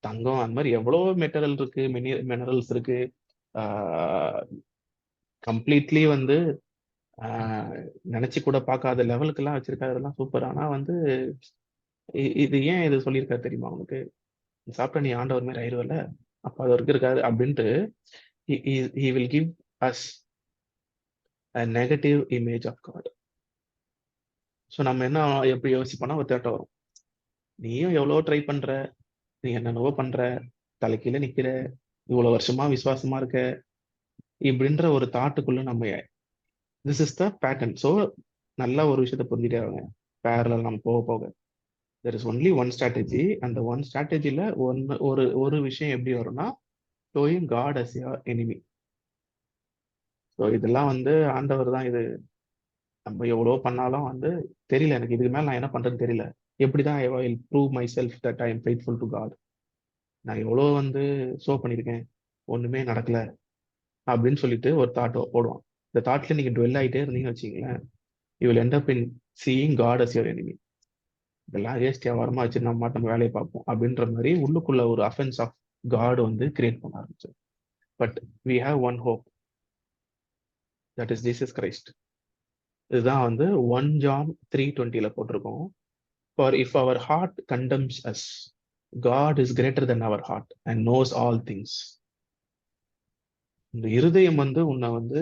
தங்கம், அந்த மாதிரி எவ்வளவு மெட்டரல் இருக்கு, மினரல்ஸ் இருக்கு. கம்ப்ளீட்லி வந்து நினைச்சு கூட பார்க்காத லெவலுக்கு எல்லாம் வச்சிருக்காரு, அதெல்லாம் சூப்பர். ஆனா வந்து இது ஏன் இது சொல்லியிருக்காரு தெரியுமா உனக்கு? சாப்பிட்ட நீ ஆண்டவர் மாதிரி ஆயிடுவல, அப்ப அது வரைக்கும் இருக்காரு அப்படின்ட்டு he will give us a negative image of God. So நம்ம என்ன எப்படி யோசிப்போம்னா ஒரு தேட்டம் வரும், நீயும் எவ்வளவோ ட்ரை பண்ற, நீ என்னென்னவோ பண்ற, தலைக்கீழ நிக்கிற, இவ்வளவு வருஷமா விசுவாசமா இருக்க, இப்படின்ற ஒரு தாட்டுக்குள்ள நம்ம this is the pattern. So நல்லா ஒரு விஷயத்த புரிஞ்சுட்டே அவங்க பேரல நம்ம போக போக there is only one strategy. அந்த ஒன் ஸ்ட்ராட்டஜில ஒரு ஒரு விஷயம் எப்படி வரும்னா showing God as your enemy. So இதெல்லாம் வந்து ஆண்டவர் தான் இது. நம்ம எவ்வளோ பண்ணாலும் வந்து தெரியல, எனக்கு இதுக்கு மேல நான் என்ன பண்றேன்னு தெரியல, எப்படிதான் I will prove myself that I am faithful to God. நான் எவ்வளோ வந்து ஷோ பண்ணியிருக்கேன், ஒண்ணுமே நடக்கல அப்படின்னு சொல்லிட்டு ஒரு தாட் போடுவான். இந்த தாட்ல நீங்க டுவெல் ஆகிட்டே இருந்தீங்கன்னு வச்சுங்களேன், you will end up in seeing God as your enemy. இதெல்லாம் வேஸ்டியா வரமா வச்சு நம்ம வேலையை பார்ப்போம் அப்படின்ற மாதிரி உள்ளுக்குள்ள ஒரு அஃபென்ஸ் ஆஃப் காட் வந்து கிரியேட் பண்ண ஆரம்பிச்சு. But we have one hope, that is Jesus Christ. இதுதான் வந்து 1 John 3:20 போட்டிருக்கோம். For if our heart condemns us, God is greater than our heart and knows all things. இந்த இருதயம் வந்து உன்னை வந்து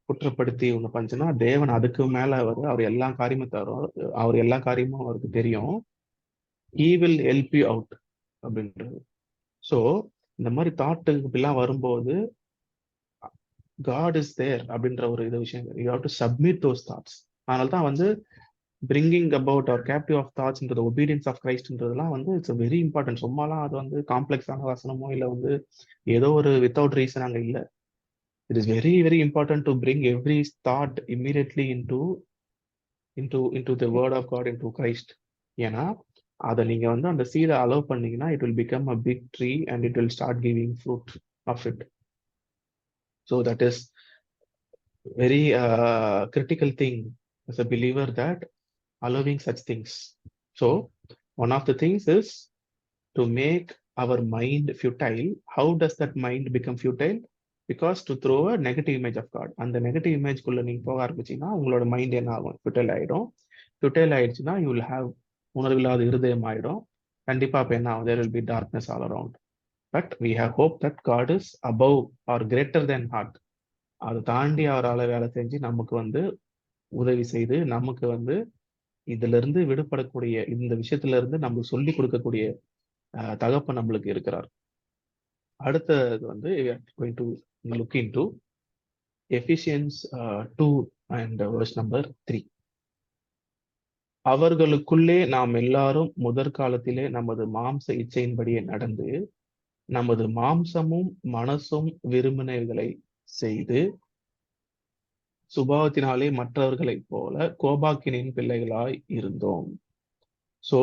குற்றப்படுத்தி உன்னை பண்ணுச்சுன்னா, தேவன் அதுக்கு மேல அவர் எல்லா காரியமும் தரும், அவர் எல்லா காரியமும் அவருக்கு தெரியும். He will help you out அப்படின்றது. ஸோ இந்த மாதிரி தாட்டுக்கு இப்படிலாம் வரும்போது காட் இஸ் தேர் அப்படின்ற ஒரு இது விஷயம், you have to submit those thoughts. அதனால தான் வந்து bringing about our captive of thoughts into the obedience of கிரைஸ்ட்ன்றதுலாம் வந்து இட்ஸ் வெரி இம்பார்ட்டன்ட். சும்மாலாம் அது வந்து காம்ப்ளெக்ஸான வசனமோ இல்லை வந்து ஏதோ ஒரு வித்தவுட் ரீசன் அங்கே இல்லை. It is very very important to bring every thought immediately into the word of God into Christ. ஏன்னா அதை நீங்க வந்து அந்த சீடை அலோவ் பண்ணீங்கன்னா it will become a big tree and it will start giving fruit of it. So that is very critical thing as a believer, that allowing such things. So one of the things is to make our mind futile. How does that mind become futile? Because to throw a negative image of God. அந்த negative image குள்ள நீங்க போக ஆரம்பிச்சீங்கன்னா உங்களோட mind என்ன ஆகும்? futile ஆயிடும். futile ஆயிடுச்சுன்னா you will have உணர்வில்லாத இருதயம் ஆயிடும். கண்டிப்பா அப்ப என்ன ஆகும்? there will be darkness all around. But we have hope that God is above or greater than heart. அதை தாண்டி அவரால் வேலை செஞ்சு நமக்கு வந்து உதவி செய்து நமக்கு வந்து இதுல இருந்து விடுபடக்கூடிய, இந்த விஷயத்துல இருந்து நம்ம சொல்லி கொடுக்கக்கூடிய தகப்பன் நம்மளுக்கு இருக்கிறார். அடுத்தது வந்து going to look into Ephesians 2 and verse number 3. அவர்களுக்குள்ளே நாம் எல்லாரும் முதற்காலத்திலே நமது மாம்ச இச்சையின்படியே நடந்து நமது மாம்சமும் மனசும் விரும்பினவைகளை செய்து சுபாவத்தினாலே மற்றவர்களைப் போல கோபாக்கினின் பிள்ளைகளாய் இருந்தோம். ஸோ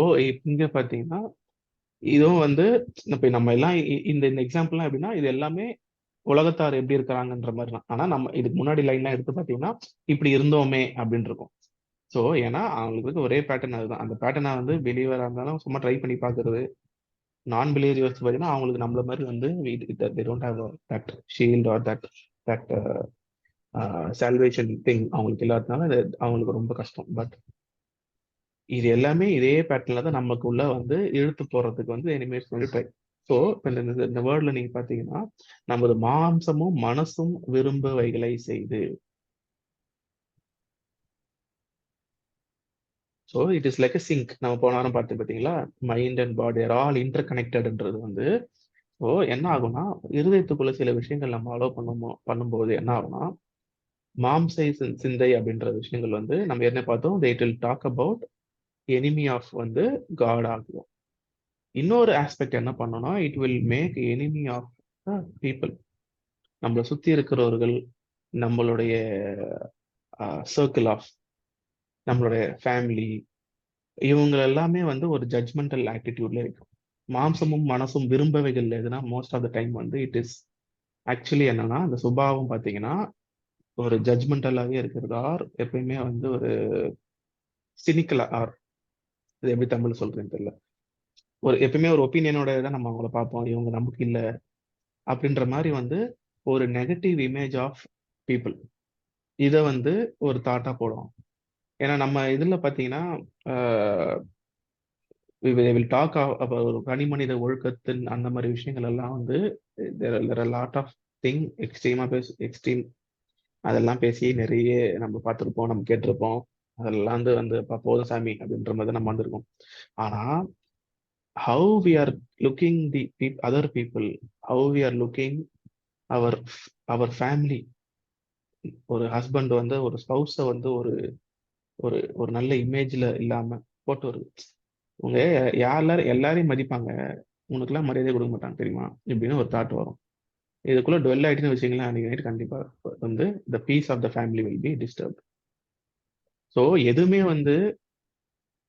இங்க பாத்தீங்கன்னா இதுவும் வந்து இப்ப நம்ம எல்லாம் இந்த எக்ஸாம்பிள்லாம் எப்படின்னா இது எல்லாமே உலகத்தார் எப்படி இருக்கிறாங்கன்ற மாதிரி தான். ஆனா நம்ம இதுக்கு முன்னாடி லைன்லாம் எடுத்து பாத்தீங்கன்னா இப்படி இருந்தோமே அப்படின்னு இருக்கும். ஸோ ஏன்னா அவங்களுக்கு ஒரே பேட்டர்ன் அதுதான். அந்த பேட்டர்னை வந்து பிலீவரா இருந்தாலும் சும்மா ட்ரை பண்ணி பாக்குறது, நான் பிலீவர் யோசிச்சு பார்த்தீங்கன்னா அவங்களுக்கு நம்மள மாதிரி வந்து they don't have that shield or that salvation thing அவங்களுக்கு இல்லாததுனால அவங்களுக்கு ரொம்ப கஷ்டம். பட் இது எல்லாமே இதே பேட்டர்ல தான் நமக்குள்ள வந்து இழுத்து போறதுக்கு வந்து எனிமேஸ் வந்து ட்ரை. ஸோ இப்போ இந்த வேர்ட்ல நீங்க பாத்தீங்கன்னா நமது மாம்சமும் மனசும் விரும்புவைகளை செய்து. So it is like a sync. நம்ம போன வாரம் பார்த்து பார்த்தீங்களா, mind and body are all இன்டர் கனெக்டட்ன்றது வந்து. ஸோ என்ன ஆகும்னா இருதயத்துக்குள்ள சில விஷயங்கள் நம்ம அலோவ் பண்ணும்போது என்ன ஆகும்னா மாம்சை சிந்தை அப்படின்ற விஷயங்கள் வந்து நம்ம என்ன பார்த்தோம், they will talk about enemy of வந்து காட் ஆகும். இன்னொரு ஆஸ்பெக்ட் என்ன பண்ணோம்னா it will make enemy of people. நம்மளை சுத்தி இருக்கிறவர்கள், நம்மளுடைய சர்க்கிள் ஆஃப் நம்மளுடைய ஃபேமிலி, இவங்க எல்லாமே வந்து ஒரு ஜட்ஜ்மெண்டல் ஆட்டிடியூட்ல இருக்கும். மாம்சமும் மனசும் விரும்பவைகள் எதுனா மோஸ்ட் ஆஃப் த டைம் வந்து இட் இஸ் ஆக்சுவலி என்னன்னா அந்த சுபாவம் பார்த்தீங்கன்னா ஒரு ஜட்ஜ்மெண்டலாகவே இருக்கிறது, ஆர் எப்பயுமே வந்து ஒரு சினிக்கலா, ஆர் இது எப்படி தமிழ் சொல்றேன்னு தெரியல, ஒரு எப்பயுமே ஒரு ஒப்பீனியனோட தான் நம்ம அவங்கள பார்ப்போம், இவங்க நமக்கு இல்லை அப்படின்ற மாதிரி வந்து ஒரு நெகட்டிவ் இமேஜ் ஆஃப் பீப்புள். இதை வந்து ஒரு தாட்டா போடுவோம். ஏன்னா நம்ம இதுல பாத்தீங்கன்னா வில் டாக் ஒரு தனி மனித ஒழுக்கத்தின் அந்த மாதிரி விஷயங்கள் எல்லாம் வந்து லாட் ஆஃப் திங் எக்ஸ்ட்ரீம் அதெல்லாம் பேசி நிறைய நம்ம பார்த்துருப்போம், நம்ம கேட்டிருப்போம். அதெல்லாம் வந்து போதும் சாமி அப்படின்ற மாதிரி நம்ம வந்திருக்கோம். ஆனா how we are looking the other people, how we are looking our our family. ஒரு ஹஸ்பண்ட் வந்து ஒரு ஸ்பௌஸை வந்து ஒரு ஒரு ஒரு நல்ல இமேஜ்ல இல்லாம போட்டு ஒரு உங்க எல்லாரையும் மதிப்பாங்க, உனக்குலாம் மரியாதை கொடுக்க மாட்டாங்க தெரியுமா இப்படின்னு ஒரு தாட் வரும். இதுக்குள்ள டுவெல் ஆயிட்டுன்னு வச்சுங்களேன், அன்னைக்கு நைட் கண்டிப்பா வந்து the peace of the family will be disturb. So எதுவுமே வந்து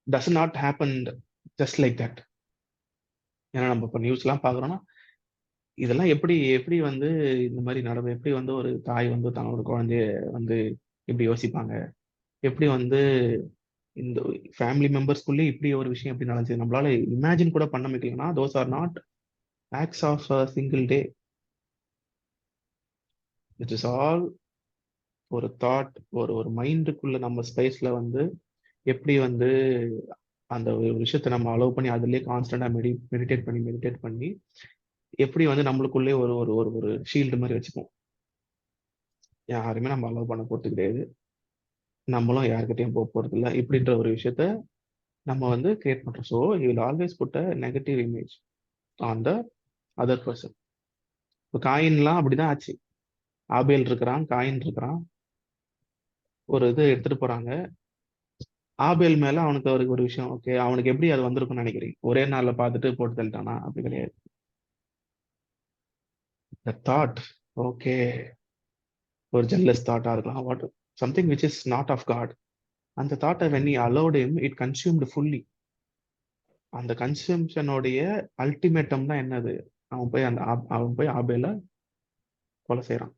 does not happen just like that. ஏன்னா நம்ம இப்போ நியூஸ்லாம் பார்க்குறோம்னா இதெல்லாம் எப்படி எப்படி வந்து இந்த மாதிரி நடக்கும், எப்படி வந்து ஒரு தாய் வந்து தன்னோட குழந்தைய வந்து இப்படி யோசிப்பாங்க, எப்படி வந்து இந்த ஃபேமிலி மெம்பர்ஸ்குள்ளே இப்படி ஒரு விஷயம் எப்படி நடந்துச்சு நம்மளால இமேஜின் கூட பண்ண முடியலன்னா those are not acts of a single day. It is all ஒரு தாட், ஒரு ஒரு மைண்டுக்குள்ள நம்ம ஸ்பேஸ்ல வந்து எப்படி வந்து அந்த ஒரு விஷயத்தை நம்ம அலோவ் பண்ணி அதுலேயே கான்ஸ்டன்டா மெடிடேட் பண்ணி எப்படி வந்து நம்மளுக்குள்ளே ஒரு ஒரு ஒரு ஒரு ஷீல்டு மாதிரி வச்சுப்போம். யாருமே நம்ம அலோவ் பண்ண போறது கிடையாது, நம்மளும் யாருக்கிட்டையும் போக போறது இல்லை இப்படின்ற ஒரு விஷயத்த நம்ம வந்து கிரியேட் பண்றோம். So you will always put a negative image on the other person. இப்போ காயின்லாம் அப்படிதான் ஆச்சு. ஆபேல் இருக்கிறான், காயின் இருக்கிறான், ஒரு இது எடுத்துட்டு போறாங்க. ஆபேல் மேல அவனுக்கு ஒரு விஷயம், ஓகே அவனுக்கு எப்படி அது வந்திருக்கும்னு நினைக்கிறீங்க? ஒரே நாள்ல பார்த்துட்டு போட்டு தள்ளிட்டானா? அப்படி கிடையாது. த தாட், ஓகே, ஒரு ஜெல்லஸ் தாட்டா இருக்கலாம், what something which is not of God. அந்த தாட்டை when he allowed him it consumed fully. அந்த கன்சம்ஷனுடைய அல்டிமேட்டம் தான் என்னது? அவன் போய் ஆபேல கொலை செய்யறான்.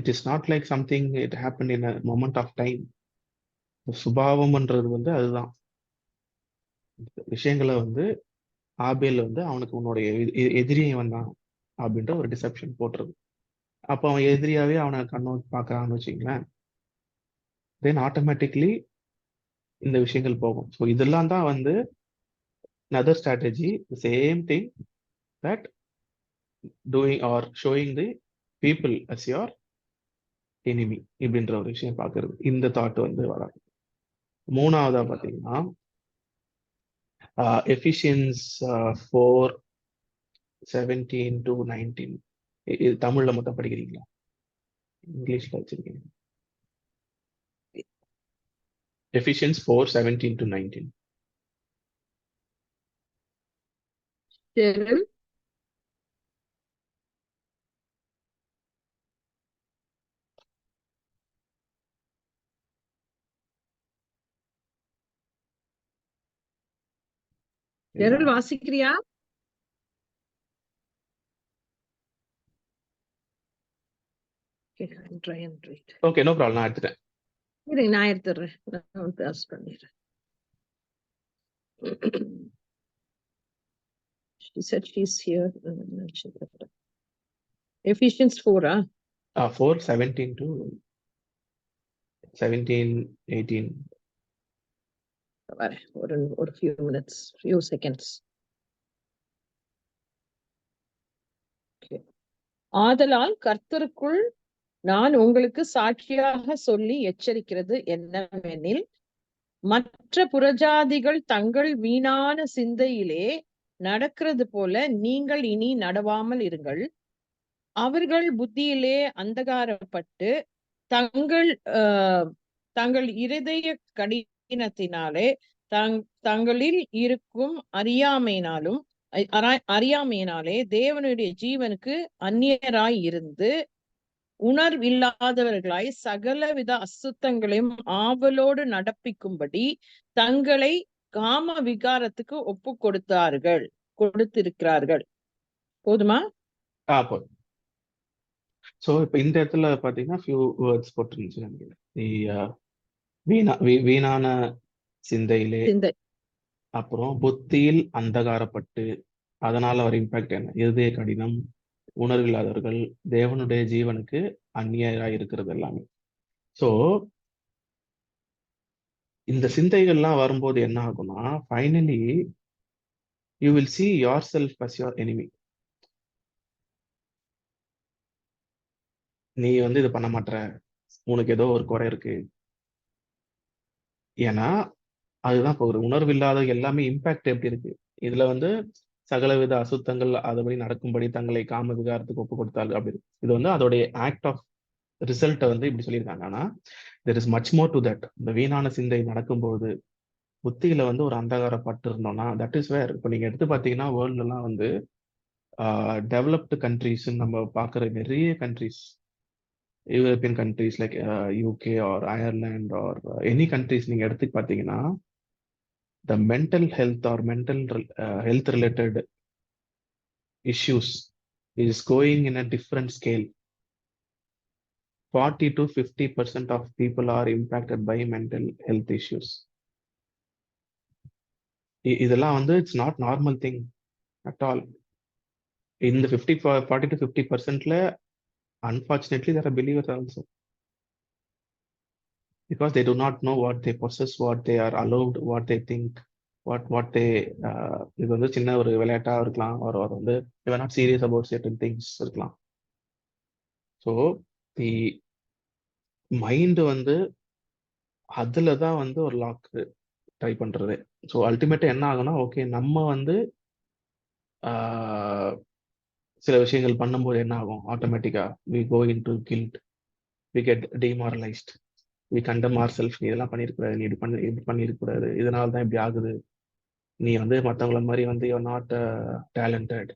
It is not like something it happen in a moment of time. சுபாவம்ன்றது வந்து அதுதான். விஷயங்களை வந்து ஆபேல் வந்து அவனுக்கு உன்னுடைய எதிரியை வந்தான் அப்படின்ற ஒரு டிசப்ஷன் போட்டுருது. அப்போ அவன் எதிரியாவே அவனை கண்ணு பார்க்கறான்னு வச்சுங்களேன், தென் ஆட்டோமேட்டிக்லி இந்த விஷயங்கள் போகும். ஸோ இதெல்லாம் தான் வந்து another strategy, the same thing, that doing or showing the people as your enemy இப்படின்ற ஒரு விஷயம் பார்க்கறது. இந்த தாட் வந்து வராது. மூணாவதா பார்த்தீங்கன்னா எஃபிஷியன்ஸ் 4:17-19. இது தமிழ்ல மட்டும் படிக்கிறீங்களா, இங்கிலீஷ்ல வச்சிருக்கீங்க? எஃபிஷியன்ஸ் 4:17-19. Cheryl, Cheryl வாசிக்கிறியா? Okay, I'll try and read. Okay, no problem, நான் எடுத்துட்டேன். இரு, நான் எடுத்துடுறேன், நான் பாஸ் பண்ணிடுறேன். She said she's here. Ephesians 4, 4:17-17-18. ஒரு few minutes, few seconds. Okay. ஆதலால் கர்த்தருக்குள் நான் உங்களுக்கு சாட்சியாக சொல்லி எச்சரிக்கிறது என்னவெனில், மற்ற புறஜாதிகள் தங்கள் வீணான சிந்தையிலே நடக்கிறது போல நீங்கள் இனி நடவாமல் இருங்கள். அவர்கள் புத்தியிலே அந்தகாரப்பட்டு தங்கள் இருதய கடினத்தினாலே தங்களில் இருக்கும் அறியாமையினாலே தேவனுடைய ஜீவனுக்கு அந்நியராய் இருந்து உணர்வில்லாதவர்களாய் சகலவித அசுத்தங்களையும் ஆவலோடு நடப்பிக்கும்படி தங்களை காம விகாரத்துக்கு ஒப்பு கொடுத்திருக்கிறார்கள். போதுமா? போதும். ஸோ இப்போ இந்த இடத்துல பார்த்தீங்கன்னா ஃபியூ வேர்ட்ஸ் போட்டுருந்துச்சு நினைக்கிறேன். வீணான சிந்தையிலே, அப்புறம் புத்தியில் அந்தகாரப்பட்டு, அதனால வர இம்பாக்ட் என்ன? இருதய கடினம், உணர்வில்லாதவர்கள், தேவனுடைய ஜீவனுக்கு அந்நியரா இருக்கிறது எல்லாமே. ஸோ இந்த சிந்தைகள்லாம் வரும்போது என்ன ஆகும்னா, finally you will see yourself as your enemy. நீ வந்து இது பண்ண மாட்ற, உனக்கு ஏதோ ஒரு குறை இருக்கு. ஏன்னா அதுதான் இப்போ ஒரு உணர்வு இல்லாத எல்லாமே இம்பாக்ட் எப்படி இருக்கு இதுல வந்து சகலவித அசுத்தங்கள் அதுபடி நடக்கும்படி தங்களை காம விகாரத்துக்கு ஒப்பு கொடுத்தால் அப்படி இருக்கு. இது வந்து அதோடைய ஆக்ட் ஆஃப் ரிசல்ட்டை வந்து இப்படி சொல்லியிருக்காங்க. ஆனா there is much more to that. இந்த வீணான சிந்தை நடக்கும்போது புத்தியில வந்து ஒரு அந்தகாரப்பட்டு இருந்தோம்னா தட் இஸ் வேர். இப்போ நீங்க எடுத்து பார்த்தீங்கன்னா வேர்ல்ட்ல எல்லாம் வந்து டெவலப்டு கண்ட்ரிஸ் நம்ம பார்க்குற நிறைய countries, European countries like UK or Ireland or any countries நீங்க எடுத்து பார்த்தீங்கன்னா the mental health or health related issues is going in a different scale. 40 to 50% of people are impacted by mental health issues. இதெல்லாம் வந்து it's not normal thing at all. இந்த 40 to 50%ல unfortunately there are believers also, because they do not know what they possess, what they are allowed, what they think, what they இது வந்து சின்ன ஒரு விளையாட்டா இருக்கலாம், ஒரு வந்து they are not serious about certain things இருக்கலாம். ஸோ தி மைண்ட் வந்து அதுல தான் வந்து ஒரு லாக் ட்ரை பண்றது. ஸோ அல்டிமேட்டா என்ன ஆகும்னா, ஓகே நம்ம வந்து சில விஷயங்கள் பண்ணும்போது என்ன ஆகும், ஆட்டோமேட்டிக்கா we go into guilt, we get demoralised, we condemn our self. நீ இதெல்லாம் பண்ணிருக்கூடாது, நீ இப்படி பண்ணிருக்கூடாது, இதனால தான் இப்படி ஆகுது, நீ வந்து மற்றவங்கள மாதிரி வந்து யூஆர் நாட் டேலண்டட்.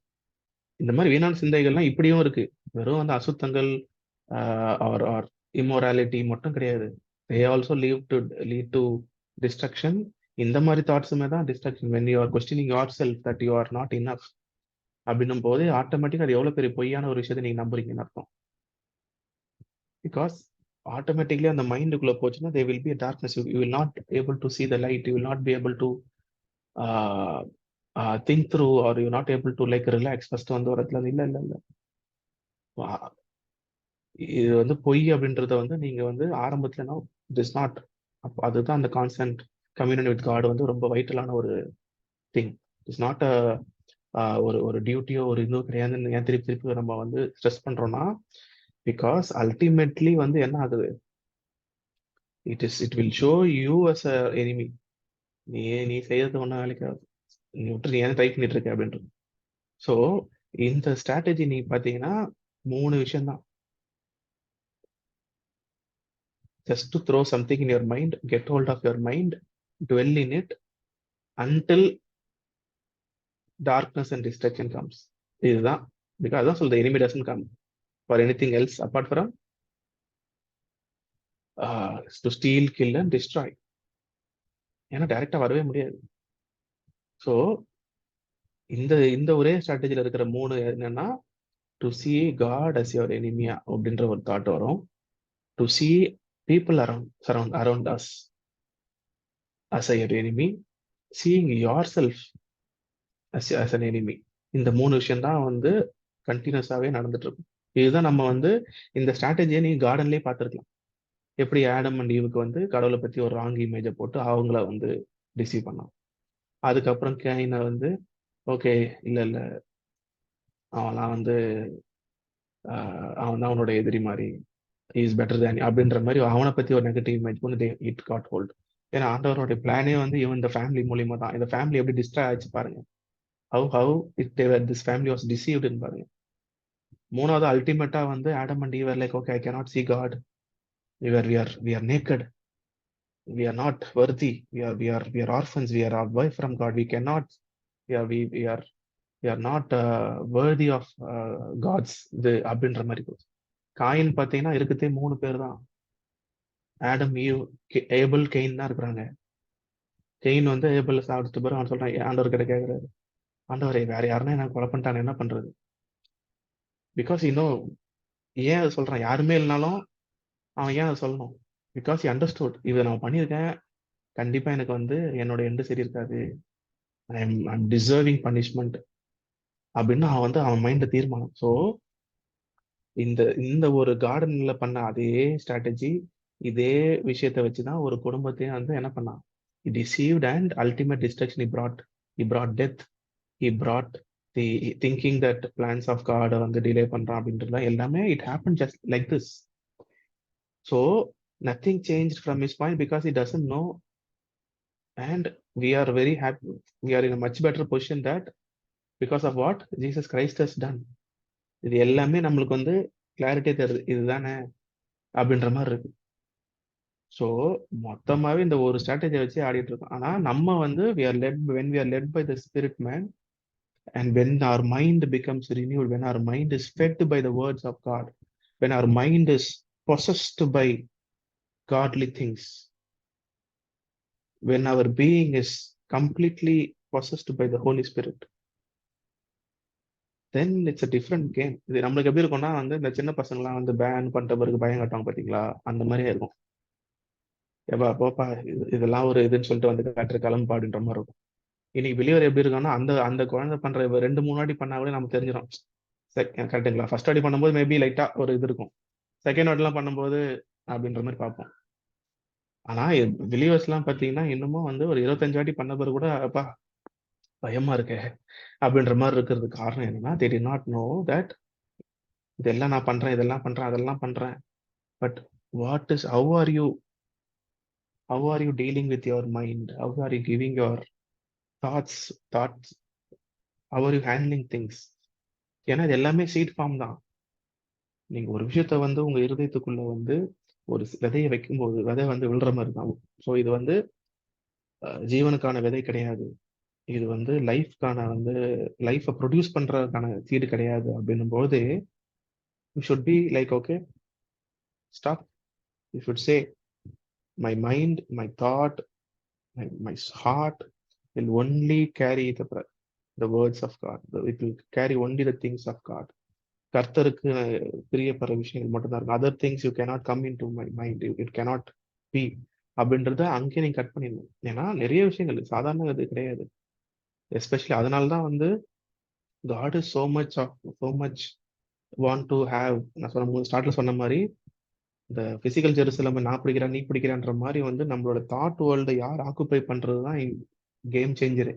இந்த மாதிரி வீணான சிந்தைகள்லாம் இப்படியும் இருக்கு. வெறும் வந்து அசுத்தங்கள் ஆர் ஆர் இம்மோராலிட்டி மட்டும் கிடையாது. They also lead to destruction. இந்த மாதிரி தாட்ஸுமே தான் destruction. When you are questioning your self that you are not enough அப்படின்னும் போது ஆட்டோமேட்டிக் அது எவ்வளவு பெரிய பொய்யான ஒரு விஷயத்தை நீங்க நம்புறீங்கன்னு அர்த்தம். பிகாஸ் ஆட்டோமேட்டிக்லி அந்த மைண்டுக்குள்ள போச்சுன்னா they will be darkness. You will not able to see the light, you will not be able to think through, are you not able to like relax. First வந்து ஒரு இடத்துல இல்ல இல்ல இல்ல இது வந்து பொய் அப்படின்றத வந்து நீங்க வந்து ஆரம்பத்துல இட் இஸ் நாட். அதுதான் அந்த கான்ஸ்டன்ட் கம்யூனியன் வித் காட் வந்து ரொம்ப வைட்டலான ஒரு திங். இட்ஸ் நாட் ஒரு ஒரு டியூட்டியோ ஒரு இதுவும் கிடையாதுன்னு ஏன் திருப்பி திருப்பி நம்ம வந்து ஸ்ட்ரெஸ் பண்றோம்னா, பிகாஸ் அல்டிமேட்லி வந்து என்ன ஆகுது, it will show you as a enemy. நீ செய்யறது ஒன்றும் வேலைக்காது, நீ விட்டு நீ ஏன் ட்ரை பண்ணிட்டு இருக்க அப்படின்றது. ஸோ இந்த ஸ்ட்ராட்டஜி நீங்க பார்த்தீங்கன்னா 3 விஷயம் தான். Just to throw something in your mind, get hold of your mind, dwell in it until darkness and destruction comes. இதுதான். பிகாஸ் தான் சொல்றது, enemy doesn't come for anything else apart from to steal, kill and destroy. ஏன்னா டைரக்டா வரவே முடியாது. So இந்த இந்த ஒரே ஸ்ட்ராட்டஜில இருக்கிற 3 என்னன்னா, to see God as your enemy அப்படின்ற ஒரு தாட் வரும். To see people around us as your enemy, seeing yourself as an enemy. இந்த 3 விஷயம் தான் வந்து கண்டினியூஸாவே நடந்துட்டு இருக்கும். இதுதான் நம்ம வந்து இந்த ஸ்ட்ராட்டஜியை நீங்க கார்டன்லயே பார்த்துருக்கலாம். எப்படி ஆடம் அண்ட் ஈவுக்கு வந்து கடவுளை பத்தி ஒரு ராங் இமேஜை போட்டு அவங்கள வந்து ரிசீவ் பண்ணான். அதுக்கப்புறம் கேயினை வந்து ஓகே இல்ல இல்ல அவன்லாம் வந்து அவன் தான் அவனோட எதிரி மாதிரி, இஸ் பெட்டர் தேன் அப்படின்ற மாதிரி அவனை பத்தி ஒரு நெகட்டிவ் இமேஜ் வந்து இட் காட் ஹோல்ட். ஏன்னா ஆண்டவரோட பிளானே வந்து இவன் இந்த ஃபேமிலி மூலியமா தான். இந்த ஃபேமிலி எப்படி டிஸ்ட்ராய் ஆச்சு பாருங்க. how this family was deceived in பாருங்க. மூணாவது அல்டிமேட்டா வந்து Adam and eve like okay I cannot see God, we are naked, we are not worthy, we are orphans, we are away from God, we cannot, we are not worthy of God's இது அப்படின்ற மாதிரி போச்சு. Coin பார்த்தீங்கன்னா இருக்கிறதே 3 பேர் தான், Adam eve able gain தான் இருக்கிறாங்க. கெயின் வந்து ஏபிள் சாப்பிட்டு பிறகு அவன் சொல்றான், ஆண்டவர் கிட்ட கேட்கிறாரு, ஆண்டவரே வேற யாருன்னா எனக்கு கொலை பண்ணிட்டான் என்ன பண்றது? பிகாஸ் இன்னும் ஏன் அதை சொல்றான், யாருமே இல்லைனாலும் அவன் ஏன் அதை சொல்லணும்? பிகாஸ் he understood, இதை நான் பண்ணியிருக்கேன், கண்டிப்பா எனக்கு வந்து என்னோட எண்டு சரி இருக்காது, ஐம் டிசர்விங் பனிஷ்மெண்ட் அப்படின்னு அவன் வந்து அவன் மைண்ட தீர்மானம். ஸோ இந்த இந்த ஒரு கார்டன்ல பண்ண அதே ஸ்ட்ராட்டஜி, இதே விஷயத்த வச்சுதான் ஒரு குடும்பத்தையும் வந்து என்ன பண்ணான், he deceived and ultimate destruction he brought death, he brought the thinking that plans of God வந்து டிலே பண்றான் அப்படின்றதுலாம் எல்லாமே it happened just like this. So nothing changed from his point because he doesn't know, and we are very happy, we are in a much better position that because of what Jesus Christ has done. இது எல்லாமே நம்மளுக்கு வந்து clarity தருது, இதுதானே அப்படின்ற மாதிரி இருக்கு. So மொத்தமாவே இந்த ஒரு ஸ்ட்ராட்டஜியை வச்சு ஆடிட்டு இருக்கோம். ஆனா நம்ம வந்து when we are led by the spirit man, and when our mind becomes renewed, when our mind is fed by the words of God, when our mind is possessed by godly things, when our being is completely possessed by the Holy Spirit, then it's a different game. இது நம்மளுக்கு எப்படி இருக்கும்னா வந்து இந்த சின்ன பசங்கலாம் வந்து pan பண்ற பிறகு பயம் காட்டுவாங்க பாத்தீங்களா, அந்த மாதிரியே இருக்கும். ஏப்பா போப்பா இதெல்லாம் ஒரு இதுன்னு சொல்லிட்டு வந்து காட்டுற கிளம்பாடுன்ற மாதிரி இருக்கும். இன்னைக்கு வெளியவர் எப்படி இருக்கான்னா அந்த அந்த குழந்தை பண்ற 2-3 வாட்டி பண்ணா கூட நமக்கு தெரிஞ்சிடும், கரெக்டுங்களா. ஃபர்ஸ்ட் வாட்டி பண்ணும்போது மேபி லைட்டா ஒரு இது இருக்கும், செகண்ட் வாட்டிலாம் பண்ணும்போது அப்படின்ற மாதிரி பார்ப்போம். ஆனா பிலீவர்ஸ் எல்லாம் பாத்தீங்கன்னா இன்னமும் வந்து ஒரு 25 வாட்டி பண்ண பிறகு கூட அப்பா பயமா இருக்கே அப்படின்ற மாதிரி இருக்கிறதுக்கு காரணம் என்னன்னா, they did not know that இதெல்லாம் நான் பண்றேன், இதெல்லாம் பண்றேன், அதெல்லாம் பண்றேன், but what is how are you dealing with your mind, how are you giving your thoughts, how are you handling things? ஏன்னா இது எல்லாமே சீட் ஃபார்ம் தான். நீங்க ஒரு விஷயத்த வந்து உங்க இருதயத்துக்குள்ள வந்து ஒரு விதையை வைக்கும்போது விதை வந்து விழுற மாதிரி தான். ஸோ இது வந்து ஜீவனுக்கான விதை கிடையாது, இது வந்து லைஃப்கான வந்து லைஃபை ப்ரொடியூஸ் பண்றதுக்கான சீடு கிடையாது. அப்படின்னும் போது you should be like okay stop, you should say my mind, my thought, my heart will only carry the words of God. It will carry only the things of God. கர்த்தருக்கு பிரியப்படுற விஷயங்கள் மட்டும்தான் இருக்கும். Other things you cannot come in to my mind, it cannot be அப்படின்றத அங்கேயே நீங்க cut பண்ணிடணும். ஏன்னா நிறைய விஷயங்கள் சாதாரண இது கிடையாது. எஸ்பெஷலி அதனால தான் வந்து God is so much want to have, நான் சொன்ன ஸ்டார்ட்ல சொன்ன மாதிரி இந்த பிசிக்கல் ஜெருசலம் நான் பிடிக்கிறேன் நீ பிடிக்கிறேன்ற மாதிரி வந்து நம்மளோட தாட் வேர்ல்டை யார் ஆக்குப்பை பண்றது தான் game changer.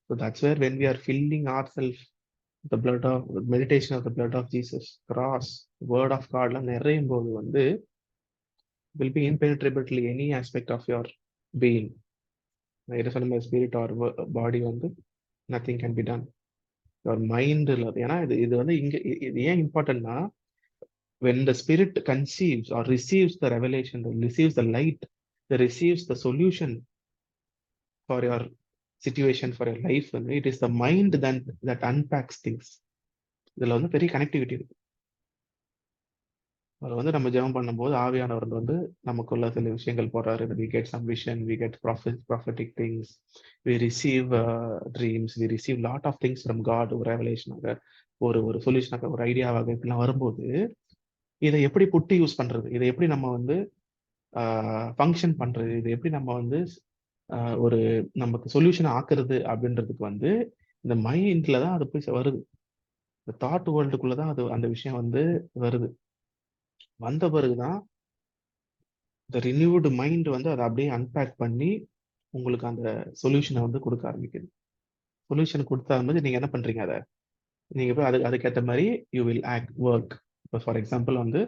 So that's where when we are filling ourselves the blood of meditation of the blood of Jesus, cross, word of God la நிறையும் போது வந்து will be impenetrable to any aspect of your being. either from spirit or body வந்து nothing can be done. Your mind ஏன்னா இது வந்து இங்க இது ஏன் இம்பார்ட்டன்ட்னா, when the spirit conceives or receives the revelation, receives the light, receives the solution for your situation, for your life, it is the mind that unpacks things. இதுல வந்து பெரிய connectivity இருக்கு. அது வந்து நம்ம ஜெபம் பண்ணும்போது ஆவியானவர் வந்து நமக்குள்ள சில விஷயங்கள் போடுறாரு. we get some vision, we get prophetic things, we receive dreams, we receive lot of things from God. ஒரு ரெவலேஷனாக, ஒரு சொல்யூஷனாக, ஒரு ஐடியாவாக இப்படிலாம் வரும்போது இதை எப்படி புட்டி யூஸ் பண்றது, இதை எப்படி நம்ம வந்து ஃபங்க்ஷன் பண்றது, இது எப்படி நம்ம வந்து ஒரு நமக்கு சொல்யூஷன் ஆக்குறது அப்படின்றதுக்கு வந்து இந்த மைண்ட்ல தான் அது போய் வருது. இந்த தாட் வேர்ல்டுக்குள்ளதான் அது அந்த விஷயம் வந்து வருது. வந்த பிறகுதான் இந்த ரினியூவ்டு மைண்ட் வந்து அதை அப்படியே அன்பேக் பண்ணி உங்களுக்கு அந்த சொல்யூஷனை வந்து கொடுக்க ஆரம்பிக்குது. சொல்யூஷன் கொடுத்தாரும்போது நீங்க என்ன பண்றீங்க, அதை நீங்க போய் அதுக்கேற்ற மாதிரி யூ வில் ஆக்ட் ஒர்க். இப்போ ஃபார் எக்ஸாம்பிள் வந்து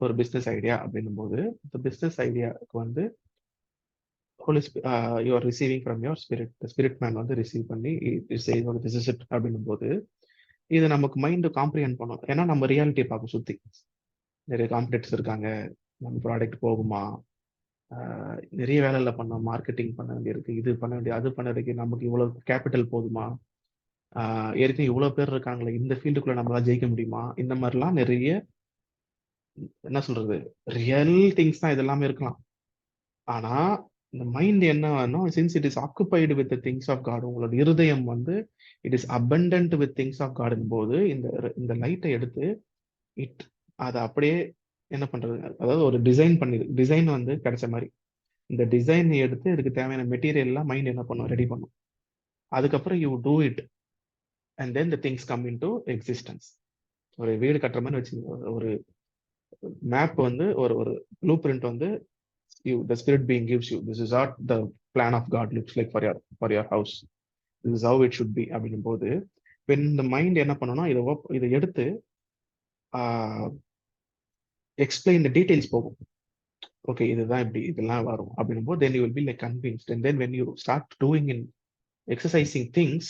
ஒரு பிஸ்னஸ் ஐடியா அப்படின்னும் போது இந்த பிஸ்னஸ் ஐடியாவுக்கு வந்து you are receiving from your spirit. Spirit man வந்து ரிசீவ் பண்ணி திஸ் இஸ் இட் அப்படின்னும் போது இது நமக்கு மைண்டு காம்ப்ரிஹெண்ட் பண்ணும். ஏன்னா நம்ம ரியாலிட்டியை பார்க்க சுற்றி நிறைய காம்படிட்டர்ஸ் இருக்காங்க, நம்ம ப்ராடக்ட் போகுமா, நிறைய வேலையில பண்ணோம், மார்க்கெட்டிங் பண்ண வேண்டியிருக்கு, இது பண்ண வேண்டிய அது பண்ண வேண்டிய, நமக்கு இவ்வளவு கேபிட்டல் போதுமா, ஏற்கனவே இவ்வளவு பேர் இருக்காங்களே இந்த ஃபீல்டுக்குள்ள நம்மளால ஜெயிக்க முடியுமா, இந்த மாதிரிலாம் நிறைய என்ன சொல்றது ரியல் திங்ஸ் தான் இதெல்லாமே இருக்கலாம். ஆனா இந்த மைண்ட் என்ன வேணும், since it is occupied with things of God, உங்களோட இருதயம் வந்து it is abundant with things of God போது இந்த லைட்டை எடுத்து அதை அப்படியே என்ன பண்றது, அதாவது ஒரு டிசைன் வந்து கிடைச்ச மாதிரி இந்த டிசைன் எடுத்து இதுக்கு தேவையான மெட்டீரியல் எல்லாம் மைண்ட் என்ன பண்ணும், ரெடி பண்ணும். அதுக்கப்புறம் you do it and then the things come in to existence. ஒரு வீடு கட்டுற மாதிரி வச்சுக்கோங்க. ஒரு மேப் வந்து ஒரு ஒரு ப்ளூ பிரிண்ட் வந்து the spirit being gives you, this is what the plan of God looks like for your house, this is how it should be அப்படின்னும் போது when the mind என்ன பண்ணணும்னா இதை எடுத்து எக்ஸ்பிளைன் த டீடைல்ஸ் போகும். Okay இதுதான் இப்படி இதெல்லாம் வரும் அப்படின்னும் போது then you will be like convinced, and then when you start doing in exercising things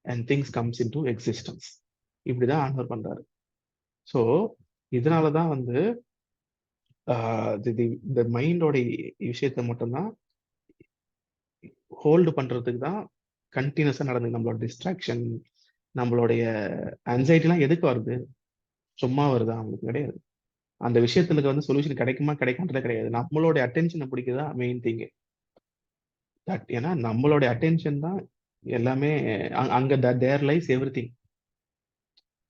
and things comes into existence. இப்படிதான் ஆன்சர் பண்றாரு. ஸோ இதனாலதான் வந்து இந்த மைண்டோட விஷயத்த மட்டும்தான் ஹோல்டு பண்றதுக்கு தான் கண்டினியூஸா நடந்தது. நம்மளோட டிஸ்ட்ராக்ஷன், நம்மளுடைய ஆன்சைட்டிலாம் எதுக்கு வருது? சும்மா வருதா? அவங்களுக்கு கிடையாது. அந்த விஷயத்துக்கு வந்து சொல்யூஷன் கிடைக்குமா கிடைக்கான்றதே கிடையாது. நம்மளோட அட்டென்ஷனை பிடிக்குதா மெயின் திங். ஏன்னா நம்மளோட அட்டென்ஷன் தான் எல்லாமே. அங்க தேர் லைஸ் எவ்ரி திங்.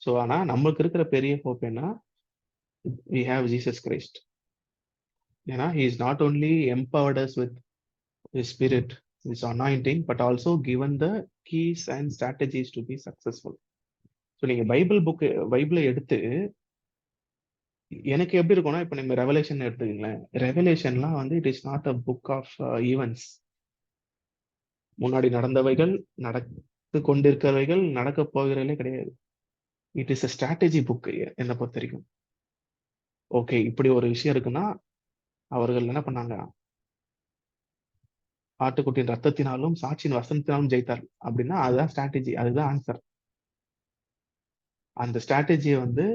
ஸோ ஆனா நம்மளுக்கு இருக்கிற பெரிய ஹோப் என்ன? we have Jesus Christ. ஏன்னா he is not only empowered us with his spirit, his anointing, but also given the keys and strategies to be successful. So நீங்க பைபிளை எடுத்து எனக்கு எப்படி இருக்கும்னா, இப்ப நீங்க ரெவலேஷன் எடுத்துக்கீங்களேன். ரெவலேஷன்லாம் வந்து it is not a book of events. முன்னாடி நடந்தவைகள், நடந்து கொண்டிருக்கிறவைகள், நடக்க போகிறவர்களே கிடையாது. It is a strategy book என்னை பொறுத்த வரைக்கும். ஓகே இப்படி ஒரு விஷயம் இருக்குன்னா அவர்கள் என்ன பண்ணாங்க? ஆட்டுக்குட்டியின் ரத்தத்தினாலும் சாட்சியின் வசனத்தினாலும் ஜெயித்தார் அப்படின்னா அதுதான் ஸ்ட்ராட்டஜி, அதுதான் ஆன்சர். அந்த ஸ்ட்ராட்டஜியை வந்து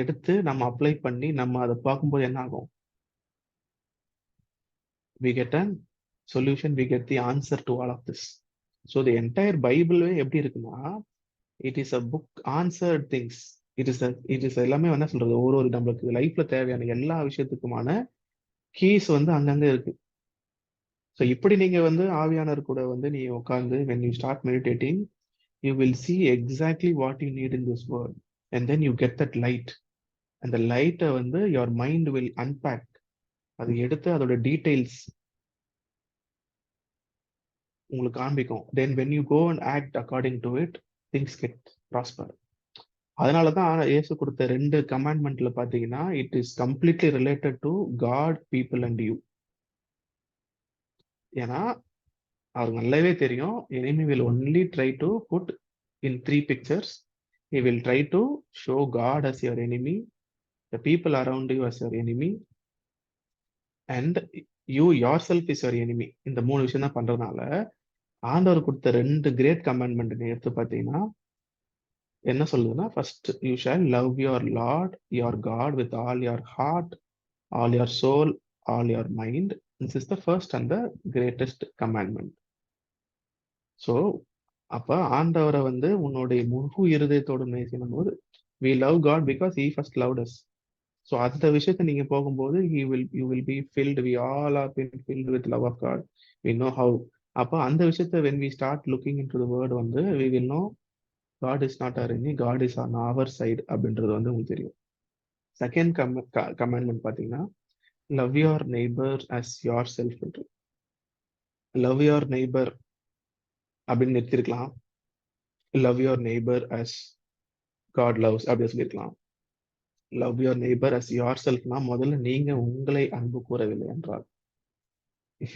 எடுத்து நம்ம அப்ளை பண்ணி நம்ம அதை பார்க்கும்போது என்ன ஆகும்? we get a solution, we get the answer to all of this. So the entire Bible எப்படி இருக்குன்னா it is a book answered things. it is எல்லாமே என்ன சொல்றது, ஒரு நம்மளுக்கு லைஃப்ல தேவையான எல்லா விஷயத்துக்குமான கீஸ் வந்து அங்கங்க இருக்கு. ஸோ இப்படி நீங்க வந்து ஆவியானவர் கூட வந்து நீ உட்கார்ந்து when you start meditating, you will see exactly what you need in this world, and then you get that light, and the light வந்து your mind will unpack. அது எடுத்து அதோட டீடைல்ஸ் உங்களுக்கு காண்பிக்கும். then when you go and act according to it, things get prosper. அதனாலதான் இயேசு கொடுத்த 2 கமாண்ட்மெண்ட்ல பாத்தீங்கன்னா it is completely related to God, people and you. ஏன்னா அவருக்கு நல்லாவே தெரியும் enemy will only try to put in 3 pictures. He will try to show God as your enemy, the people around you as your enemy, and you yourself is your enemy. இந்த 3 விஷயம் தான் பண்றதுனால ஆண்டவர் கொடுத்த 2 கிரேட் கமாண்ட்மெண்ட் எடுத்து பார்த்தீங்கன்னா என்ன சொல்லுதுன்னா, first you shall love your Lord your God with all your heart, all your soul, all your mind. This is the first and the greatest commandment. So அப்ப ஆண்டவரை வந்து உன்னுடைய முழு இருதயத்தோடு நேசிக்கும் போது we love God because he first loved us. So அந்த விஷயத்தை நீங்க போகும்போது you will be filled, we all are been filled with love of God, we know how. அப்ப அந்த விஷயத்தை when we start looking into the word வந்து we will know God is not our enemy, God is on our side அப்படின்றது வந்து உங்களுக்கு தெரியும். Second commandment பாத்தீங்கன்னா love your neighbour as yourself. Love your neighbour அப்படின்னு நிறுத்திருக்கலாம், love your neighbour as God loves அப்படின்னு சொல்லியிருக்கலாம். லவ் யுவர் நெய்பர் அஸ் யோர் செல்ஃப்னா முதல்ல நீங்க உங்களை அன்பு கூறவில்லை என்றால், if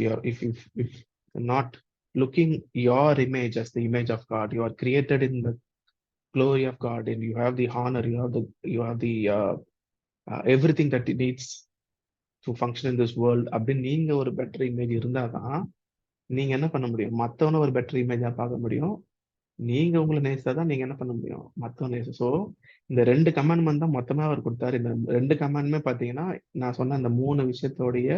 not looking your image as the image of God, you are created in the glory of God and you have the honor, you have the everything that it needs to function in this world. அப்படி நீங்க ஒரு better image இருந்தாதான் நீங்க என்ன பண்ண முடியும்? மத்தவன ஒரு better இமேஜா பார்க்க முடியும். நீங்க உங்களை நேசித்தாதான் நீங்க என்ன பண்ண முடியும்? மத்தவங்க நேச. ஸோ இந்த 2 கமாண்ட்மெண்ட் தான் மொத்தமா அவர் கொடுத்தாரு. இந்த 2 கமாண்ட்மே பாத்தீங்கன்னா நான் சொன்ன அந்த 3 விஷயத்தோடைய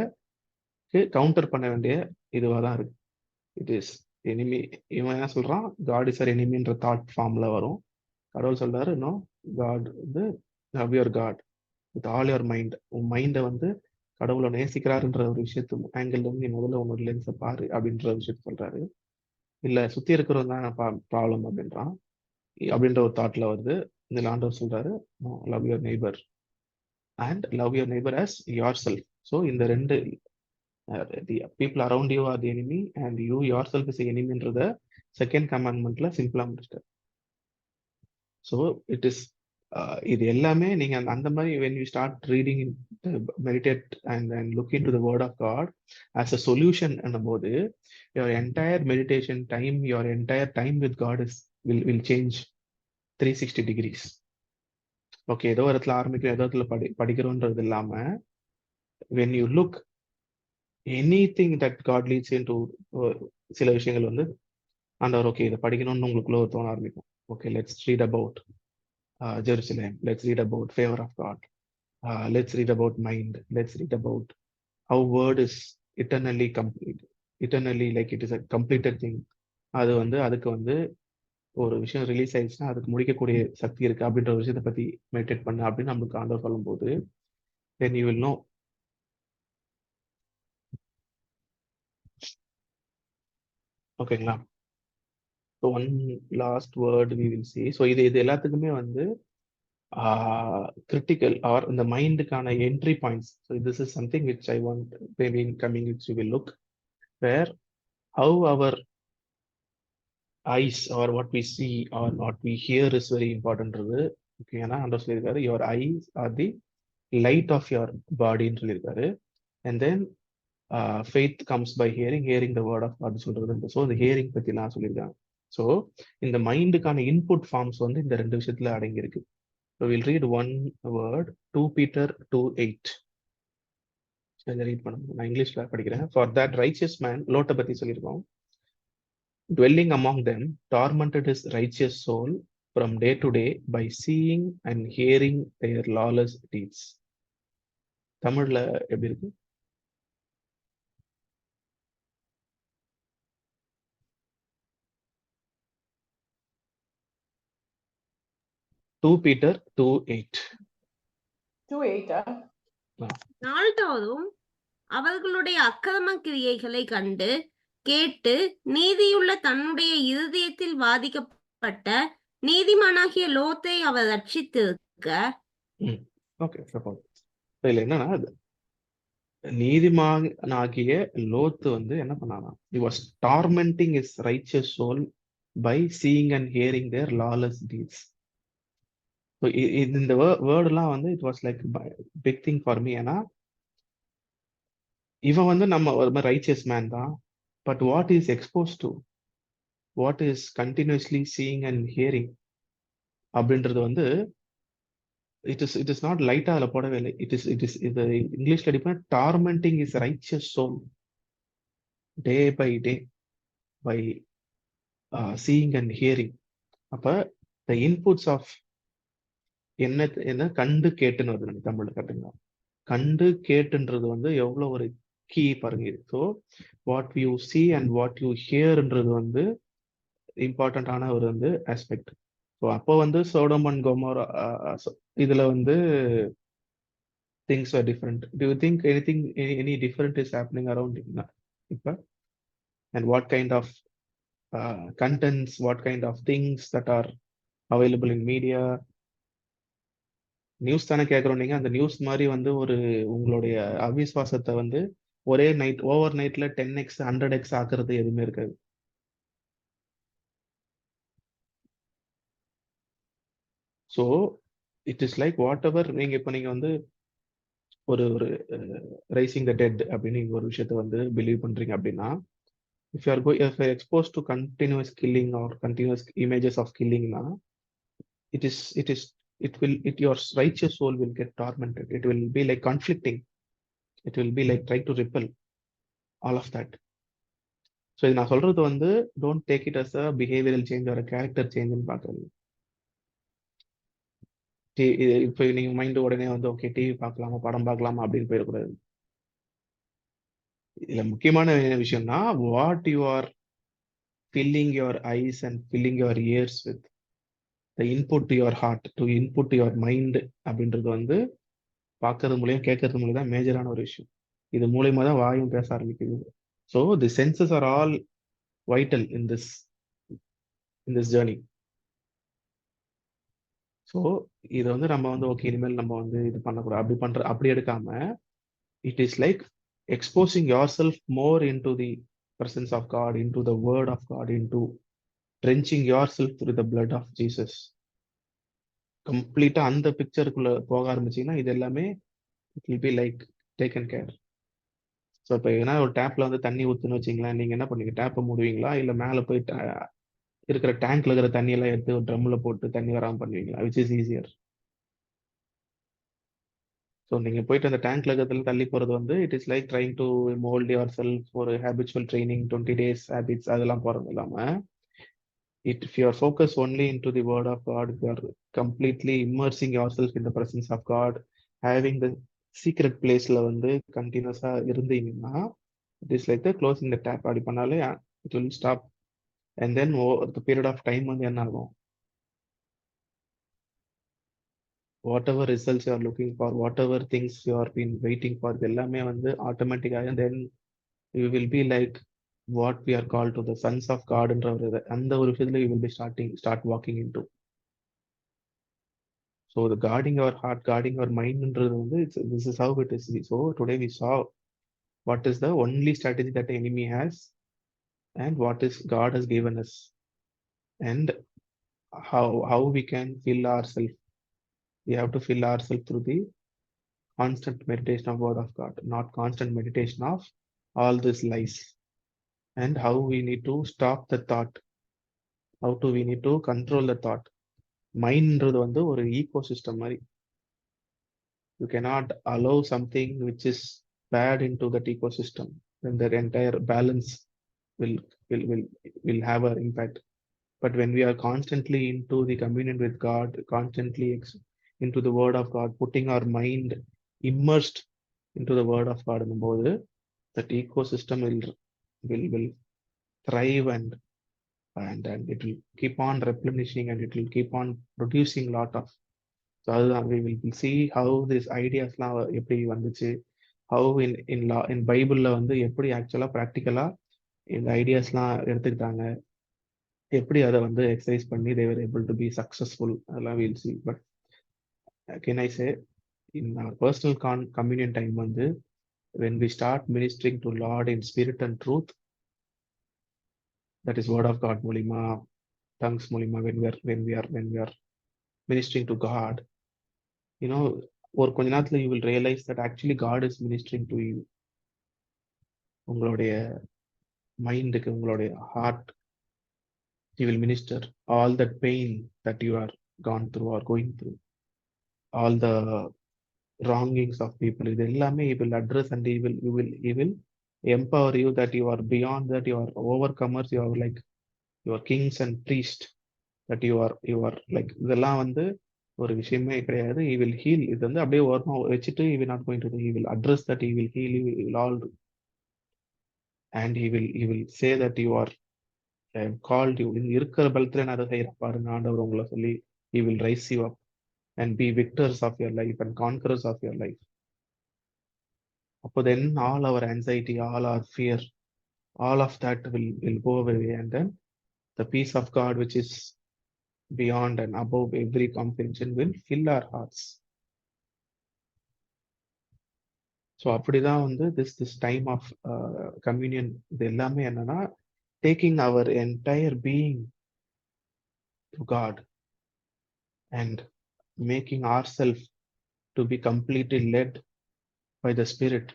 கவுண்டர் பண்ண வேண்டிய இதுவா தான் இருக்கு. It is enemy. இவன் என்ன சொல்றான்? காட் இஸ் ஆர் எனிமின்ற தாட் ஃபார்ம்ல வரும். கடவுள் சொல்றாரு நோ, காட் வந்து love your God with all your mind. உன் மைண்டை வந்து கடவுளை நேசிக்கிறாருன்ற ஒரு விஷயத்து ஆங்கிள் வந்து நீ முதல்ல உன்னோட லென்ஸை பாரு அப்படின்ற விஷயத்த சொல்றாரு. இல்ல சுத்தி இருக்கிறவங்க தான் ப்ராப்ளம் அப்படின்றான் அப்படின்ற ஒரு தாட்ல வருது. இந்த ஆண்டவர் சொல்றாரு love your neighbour and love your neighbour as yourself. So இந்த 2 the people around you are the enemy and you yourself is the enemy-ன்றத செகண்ட் கமாண்ட்மெண்ட்ல சிம்பிளா முடிச்சிட்டார். ஸோ இட் இஸ் இது எல்லாமே நீங்க அந்த மாதிரி when you start reading, meditate and look into the word of God as a solution போது your entire meditation time, your entire time with God will change 360 degrees. Okay, ஏதோ இடத்துல ஆரம்பிக்கிறோம், ஏதோ இடத்துல படிக்கிறோன்றது இல்லாம when you look anything that God leads into, சில விஷயங்கள் வந்து ஆண்டவர் ஓகே இதை படிக்கணும்னு உங்களுக்குள்ள ஒரு தோண ஆரம்பிக்கும். Okay, let's read about Jerusalem, let's read about favor of God, let's read about mind, let's read about how word is eternally complete, eternally like it is a completed thing. அது வந்து அதுக்கு வந்து ஒரு விஷயம் ரிலீஸ் ஆயிடுச்சுன்னா அதுக்கு முடிக்கக்கூடிய சக்தி இருக்கு அப்படின்ற ஒரு விஷயத்தை பத்தி மெடிடேட் பண்ண அப்படின்னு நம்மளுக்கு ஆண்டவர் சொல்லும் போது then you will know. ஓகேங்களா? So one last word we will see. So இது எல்லாத்துக்குமே வந்து critical or இந்த மைண்டுக்கான entry points. So this is something which I want maybe in coming weeks we will look where how our eyes or what we see or what we hear is very important. Okay, ஏன்னா அந்த சொல்லியிருக்காரு your eyes are the light of your body ன்னு சொல்லியிருக்காரு. and then faith comes by hearing the word of God சொல்றது. So இந்த hearing பத்தி நான் சொல்லியிருக்காங்க. ஸோ இந்த மைண்டுக்கான இன்புட் ஃபார்ம்ஸ் வந்து இந்த ரெண்டு விஷயத்துல அடங்கியிருக்கு. So we'll read one word, 2 Peter 2:8. So இதை read பண்ணணும். நான் இங்கிலீஷ்ல படிக்கிறேன். For that righteous man, லோட்டை பத்தி சொல்லியிருக்கோம். Dwelling among them, tormented his righteous soul from day to day by seeing and hearing their lawless deeds. தமிழ்ல எப்படி இருக்கு? Peter 2:8. 2:8. நாள்தோறும் அவர்களுடைய அக்கிரம கிரியைகளை கண்டு கேட்டு நீதியுள்ள தன்னுடைய இருதயத்தில் வாதிக்கப்பட்ட நீதிமானாகிய லோத்தை அவர் ரட்சித்திருக்க. ஓகே, இதுல என்னன்னா நீதிமானாகிய லோத்து வந்து என்ன பண்ணானா, he was tormenting his righteous soul by seeing and hearing their lawless deeds. So இந்த வேர்டுலாம் வந்து it was like big thing for me. ஏன்னா இவன் வந்து நம்ம ஒரு மாதிரி ரைச்சியஸ் மேன் தான், but what is expose to, what is continuously seeing and hearing அப்படின்றது வந்து இட் இஸ் நாட் லைட்டா அதில் போடவே இல்லை. இது இங்கிலீஷ்ல அடிப்பா tormenting is righteous soul day by day by seeing and hearing. அப்ப த இன்புட்ஸ் ஆஃப் என்ன கண்டு கேட்டுன்னு வருது நம்ம தமிழ்ல. கட்டுங்களா? கண்டு கேட்டுன்றது வந்து எவ்வளவு ஒரு கீ பாருங்க. So what you see and what you ஹியர்ன்றது வந்து இம்பார்ட்டன்டான ஒரு வந்து ஆஸ்பெக்ட். ஸோ அப்போ வந்து சோடம் அண்ட் கொமோரா இதுல வந்து things are different. Do you think any different is happening around இப்போ? And what kind of contents, what kind of things that are available in media? News தானே கேட்குறோம். நீங்க அந்த news மாதிரி வந்து ஒரு உங்களுடைய அவிஸ்வாசத்தை வந்து ஒரே நைட் ஓவர் நைட்ல 10x 100x ஆக்குறது எதுவுமே இருக்காது. So it is like whatever நீங்க இப்போ நீங்க வந்து ஒரு ரைசிங் த டெட் அப்படின்னு நீங்க ஒரு விஷயத்த வந்து பிலீவ் பண்றீங்க அப்படின்னா, if you are exposed to continuous killing or continuous images of killing na, your righteous soul will get tormented. It will be like conflicting, it will be like trying to repel all of that. So இது நான் சொல்றது வந்து don't take it as a behavioral change or a character change ன்னு பார்க்கறது. இப்போ நீங்க mind உடனே வந்து ஓகே டிவி பார்க்கலாமா படம் பார்க்கலாமா அப்படின்னு போயிடக்கூடாது. இதுல முக்கியமான விஷயம்னா what you are filling your eyes and filling your ears with, the input to your heart, to input to your mind அப்படின்றது வந்து பார்க்கறது மூலியம் கேட்கறது மூலியம் தான் மேஜரான ஒரு விஷயம். இது மூலியமா தான் வாயும் பேச ஆரம்பிக்குது. So the census are all vital in this journey. So இது வந்து நம்ம வந்து ஓகே இனிமேல் நம்ம வந்து இது பண்ணக்கூடாது அப்படி எடுக்காம it is like exposing yourself more into the presence of God, into the word of God, into drenching yourself through the blood of Jesus. கம்ப்ளீட்டா அந்த பிக்சருக்குள்ள போக ஆரம்பிச்சீங்கன்னா இது எல்லாமே it will be like taken care. So இப்போ ஏன்னா ஒரு டேப்ல வந்து தண்ணி ஊற்றுன்னு வச்சிங்களேன், நீங்கள் என்ன பண்ணுவீங்க? டேப்பை மூடுவீங்களா, இல்லை மேலே போய் இருக்கிற டேங்க்ல இருக்கிற தண்ணியெல்லாம் எடுத்து ஒரு ட்ரம்மில் போட்டு தண்ணி வராமல் பண்ணுவீங்களா? Which is easier. ஸோ நீங்கள் போயிட்டு அந்த டேங்க்ல இருக்கிறதுல தள்ளி போகிறது வந்து it is like trying to mould yourself, ஒரு ஹேபிச்சுவல் ட்ரைனிங் 20 days ஹேபிட்ஸ் அதெல்லாம் போகிறது இல்லாமல் if you are focused only into the word of God, you are completely immersing yourself in the presence of God, having the secret placeல வந்து கண்டினியூஸா இருந்தீங்கன்னா it is like the closing the tap. அப்படி பண்ணாலே it will stop. And then over the period of time வந்து என்ன ஆகும்? Whatever results you are looking for, whatever things you are been waiting for, இது எல்லாமே வந்து ஆட்டோமேட்டிக்காக then you will be like what we are called to the sons of God என்ற ஒரு அந்த ஒரு விஷயத்துல you will be start walking into. So the guarding our heart, guarding our mind, this is how it is. So today we saw what is the only strategy that the enemy has and what is God has given us, and how we can fill ourselves. We have to fill ourselves through the constant meditation of word of God, not constant meditation of all these lies. And how we need to stop the thought. How do we need to control the thought? Mind வந்து ஒரு ecosystem மாதிரி. You cannot allow something which is bad into that ecosystem, then the entire balance will have an impact. But when we are constantly into the communion with God, constantly into the word of God, putting our mind immersed into the word of God, that ecosystem will thrive and it will keep on replenishing and it will keep on producing lot of. So அதுதான் we will see how these ideasலாம் எப்படி வந்துச்சு, how in பைபிள்ல வந்து எப்படி ஆக்சுவலா ப்ராக்டிக்கலா இந்த ஐடியாஸ்லாம் எடுத்துக்கிட்டாங்க, எப்படி அதை வந்து எக்ஸசைஸ் பண்ணி they were able to be successful, அதெல்லாம் we'll see. But can I say in our personal communion time வந்து when we start ministering to Lord in spirit and truth, that is word of God மூலியமா, tongues மூலியமா, when we are ministering to God, you know, ஒரு கொஞ்ச நேரத்துல you will realize that actually God is ministering to you. உங்களுடைய மைண்டுக்கு, உங்களுடைய heart, he will minister all that pain that you are gone through or going through, all the wrongings of people, இது எல்லாமே he will address and he will empower you that you are beyond that, you are overcomers, you are like you are kings and priests, that you are like இதெல்லாம் வந்து ஒரு விஷயமே கிடையாது. he will heal. இது வந்து அப்படியே ஓரமா வச்சுட்டு he will not going to do, he will address that, he will heal you, he will all do. And he will say that you are called you, இருக்கிற பலத்துல நான் அதை செய்யறேன் பாருங்க ஆண்டவர் உங்களை சொல்லி he will rise you up and be victors of your life and conquerors of your life. அப்போ then all our anxiety, all our fear, all of that will go away, and then the peace of God which is beyond and above every comprehension will fill our hearts. So அப்படிதான் வந்து this time of communion இது எல்லாமே என்னன்னா taking our entire being to God and making ourselves to be completely led by the Spirit,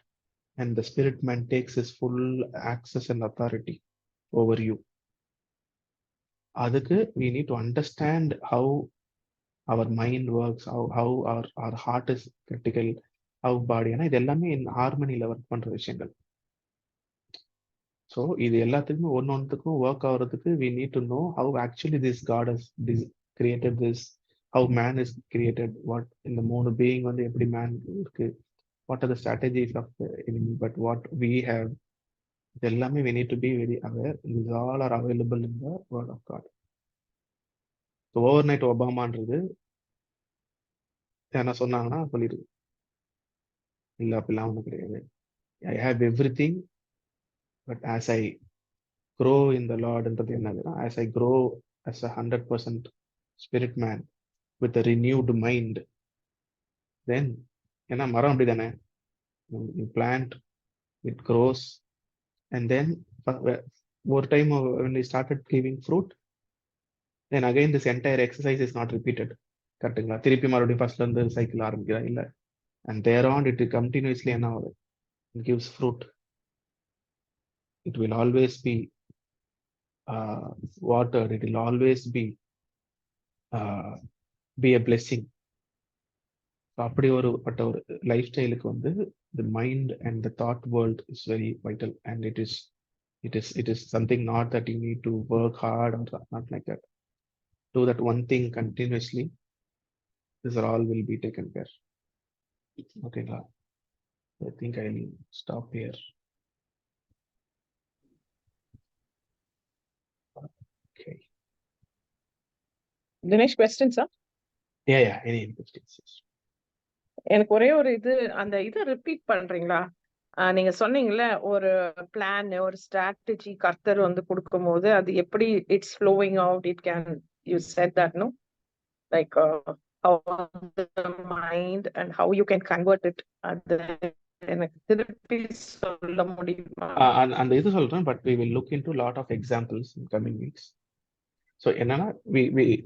and the Spirit man takes his full access and authority over you. அதுக்கு we need to understand how our mind works, how our heart is critical, how body, ஏன்னா இது எல்லாமே in harmonyல work பண்ற விஷயங்கள். So இது எல்லாத்துக்குமே ஒன்னொன்றுக்கும் work ஆகுறதுக்கு we need to know how actually this God has created this, how man is created, what இந்த மூணு being வந்து எப்படி man இருக்கு, what are the strategies of the enemy, but what we have, இது எல்லாமே we need to be very aware. These all are available in the word of God. So overnight ஒபாமான்றது என்ன சொன்னாங்கன்னா சொல்லிடுது, இல்லை அப்படிலாம் ஒன்றும் கிடையாது. I have everything but as I grow in the Lordன்றது என்னதுன்னா, as I grow as a 100% spirit man with a renewed mind, then ஏன்னா மரம் அப்படி தானே, you plant, it grows, and then ஒரு time when we started giving fruit, then again this entire exercise is not repeated. கரெக்ட்டுங்களா? திருப்பி மறுபடியும் ஃபர்ஸ்ட்ல இருந்து சைக்கிள் ஆரம்பிக்கிறா இல்ல. And there on it continuously என்ன ஆகுது? It gives fruit. It will always be watered. It will always uh, be a blessing. அப்படி பட்ட ஒரு லைஃப் ஸ்டைலுக்கு வந்து the mind and the thought world is very vital, and it is something not that you need to work hard or not like that. Do that one thing continuously. This all will be taken care. Okay, I think I'll stop here. Okay. Dinesh, questions, sir? Yeah. Any questions? எனக்கு ஒரே ஒரு அந்த இதை repeat பண்றீங்களா? நீங்க சொன்னீங்கல்ல, ஒரு plan, ஒரு ஸ்ட்ராட்டஜி கர்த்தர் வந்து கொடுக்கும்போது அது எப்படி it's flowing out, it can, you set that, no, like how the mind and how you can convert it. அது எனக்கு திருப்பி சொல்ல முடியுமா? அந்த இது சொல்றேன், but we will look into lot of examples in coming weeks. So என்னன்னா,